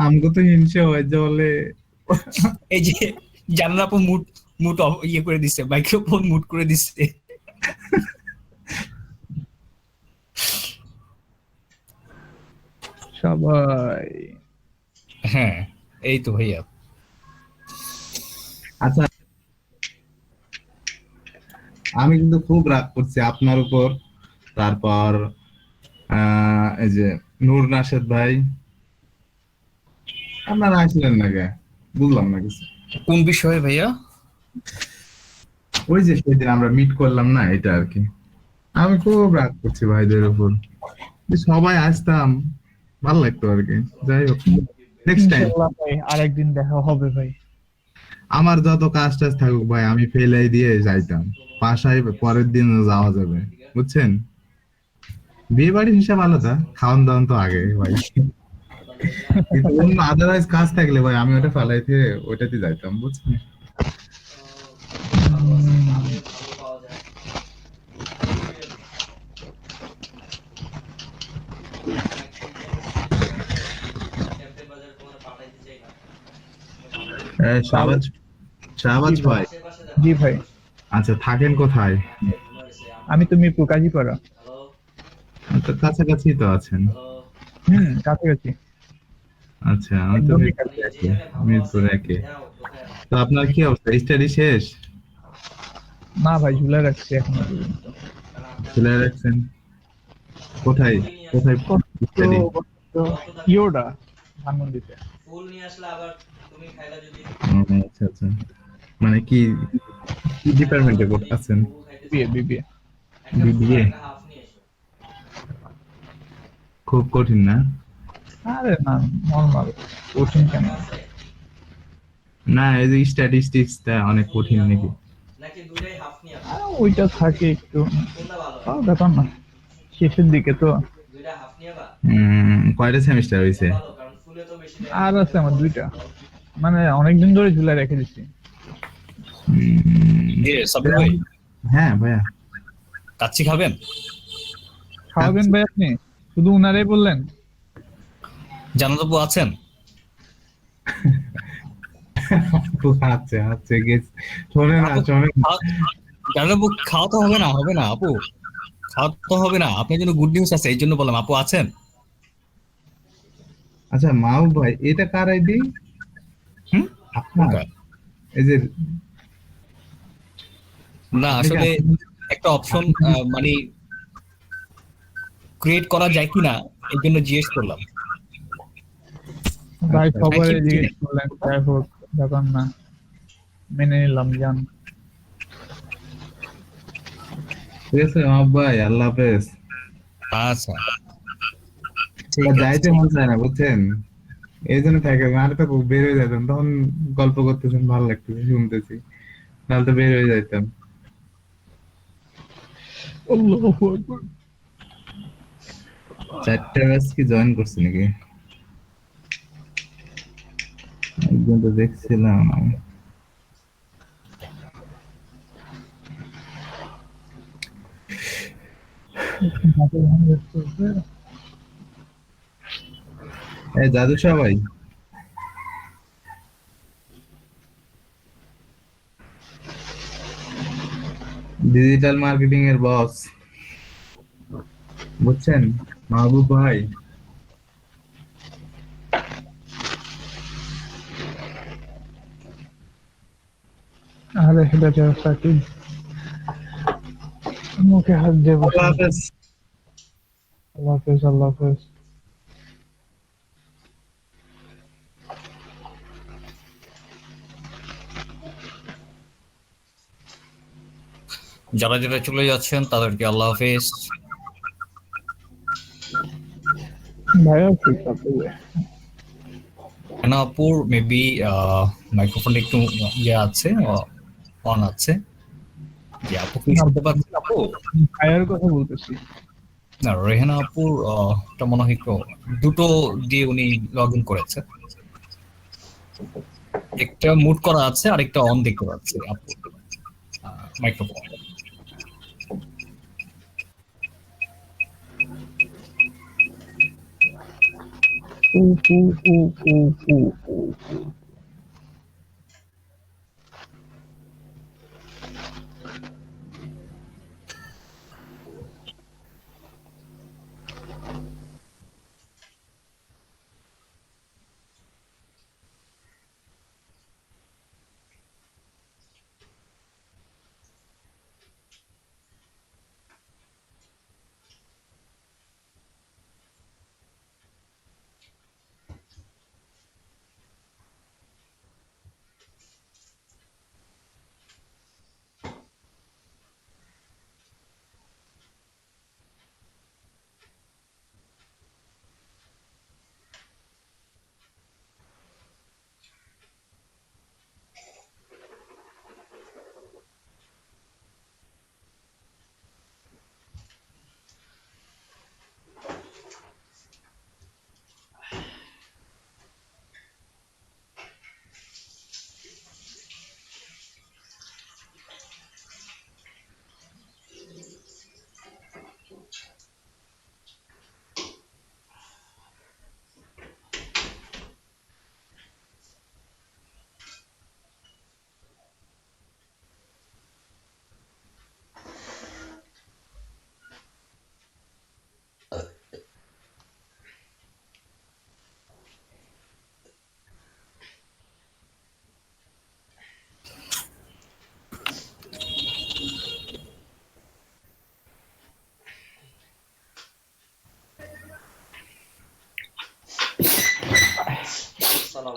আমগো তো হিংসা হয় যে বলে, এই যে জানার আপু মুড মুড ইয়ে করে দিচ্ছে, মাইক্রোফোন মুড করে দিচ্ছে। সবাই হ্যাঁ এই তো ভাইয়া। আচ্ছা আমি কিন্তু খুব রাগ করছি আপনার উপর, তারপর এই যে নূর নাশেদ ভাই, আপনারা আসলেন না কে? বুঝলাম না কিছু। কোন বিষয়ে ভাইয়া? ওই যে সেদিন আমরা মিট করলাম না, এটা আর কি। আমি খুব রাগ করছি ভাইদের উপর, সবাই আসতাম ভালো লাগতো আর কি। যাই হোক, নেক্সট টাইম ইনশাআল্লাহ ভাই আরেকদিন দেখা হবে ভাই। আমার যত কাজ টাজ থাকুক ভাই, আমি ফেলাই দিয়ে যাইতাম বাসায়, পরের দিন যাওয়া যাবে, বুঝছেন? বিয়ে বাড়ির হিসাব আলাদা, খাওয়ান দাওয়ান তো আগে ভাই। কিন্তু অন্য আদারওয়াইজ কাজ থাকলে ভাই আমি ওটা ফেলাইতে ওইটাতে যাইতাম, বুঝছেন? শাহবাজ, শাহবাজ ভাই। জি ভাই। আচ্ছা থাকেন কোথায়? আমি তো মিরপুর কাজীপাড়া। তো কাছাকাছি তো আছেন। কাছাকাছি। আচ্ছা আমি তো মিরপুর একে। তো আপনার কি অবস্থা, স্টাডি শেষ? না ভাই, ঝুলে রাখছি এখনো পর্যন্ত। ঝুলে রাখছেন কোথায়? কোথায় স্টাডি? ইয়োডা ধানমন্ডিতে। ফুল নিয়ে আসলে আবার তুমি খাইলা যদি। আচ্ছা আচ্ছা, মানে কি কি ডিপার্টমেন্টে আছেন? বিবিএ। বিবিএ খুব কঠিন না? আরে না, নরমাল। কঠিন কেন? না এই যে স্ট্যাটিস্টিক্সটা অনেক কঠিন নাকি? নাকি দুইটাই হাফ নিয়ে আসো? ওইটা থাকে একটু, কোনটা ভালো হয়? তাও ব্যাপার না, শেষের দিকে তো। দুইটা হাফ নিয়ে বা কয়টা সেমিস্টার হয়েছে? ভালো, কারণ ফুলে তো বেশি দেয়। আর আছে আমার 2টা, মানে অনেকদিন ধরে ঝুলাই রেখে দিচ্ছি। সাবির ভাই, হ্যাঁ ভাইয়া, কাচ্চি খাবেন? খাওয়াবেন ভাই আপনি? শুধু উনারাই বললেন? জানাতবু আছেন? আচ্ছা আচ্ছা গেছ, শোনে না শোনে জানাতবু খাওয়া তো হবে না, হবে না আপু, খাওয়া তো হবে না। আপনার জন্য গুড নিউজ আছে, এই জন্য বললাম। আপু আছেন? আচ্ছা মাহবুব ভাই, এটা কার আইডি? আপনার? কোনটা? এই যে না, আপনি কি আসলে একটা অপশন মানে ক্রিয়েট করা যায় কিনা এই জন্য জিজ্ঞেস করলাম। ভাই আচ্ছা, সবাই ঠিক আছে। জিজ্ঞেস করলেন, যাই হোক ব্যাপার না, মেনে নিলাম, যান। ঠিক আছে মাহবুব ভাই, আল্লাহ হাফেজ। আচ্ছা, তা যাইতে মন চায় না বুঝছেন, এই জন্য থাকে। আর তো বের হয়ে যেতাম, তখন গল্প করতেছেন ভালো লাগতেছে শুনতেছি, নাহলে তো বের হয়ে যাইতাম। আল্লাহু আকবার। 4টা ব্যাচ কি জয়েন করছে নাকি? একজন তো দেখছিলাম আমি। এই জাদু সবাই ডিজিটাল মার্কেটিং এর বস, বুঝছেন মাহবুব ভাই? আরে এটা ব্যবসা কি, মুখে হাত দিয়ে বসে। আল্লাহ হাফেজ। আল্লাহ হাফেজ, আল্লাহ হাফেজ। যারা যারা চলে যাচ্ছেন তাদেরকে আল্লাহ হাফেজ। ভাইয়া ঠিক আছে। না আপুর মেবি মাইক্রোফোনটা একটু ইয়ে আছে, অন আছে। যে আপু কি শুনতে পাচ্ছেন আপু? ভাইয়ার কথা বলতেছি। না, রেহানা আপুর টা মনে হয় একটু দুটো দিয়ে উনি লগ ইন করেছে, একটা মুট করা আছে আর একটা অন দেখতে পাচ্ছি আপু মাইক্রোফোন। উ উ উ উ উ উ।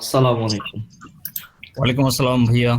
আসসালামু আলাইকুম। ওয়ালাইকুম আসসালাম ভাইয়া।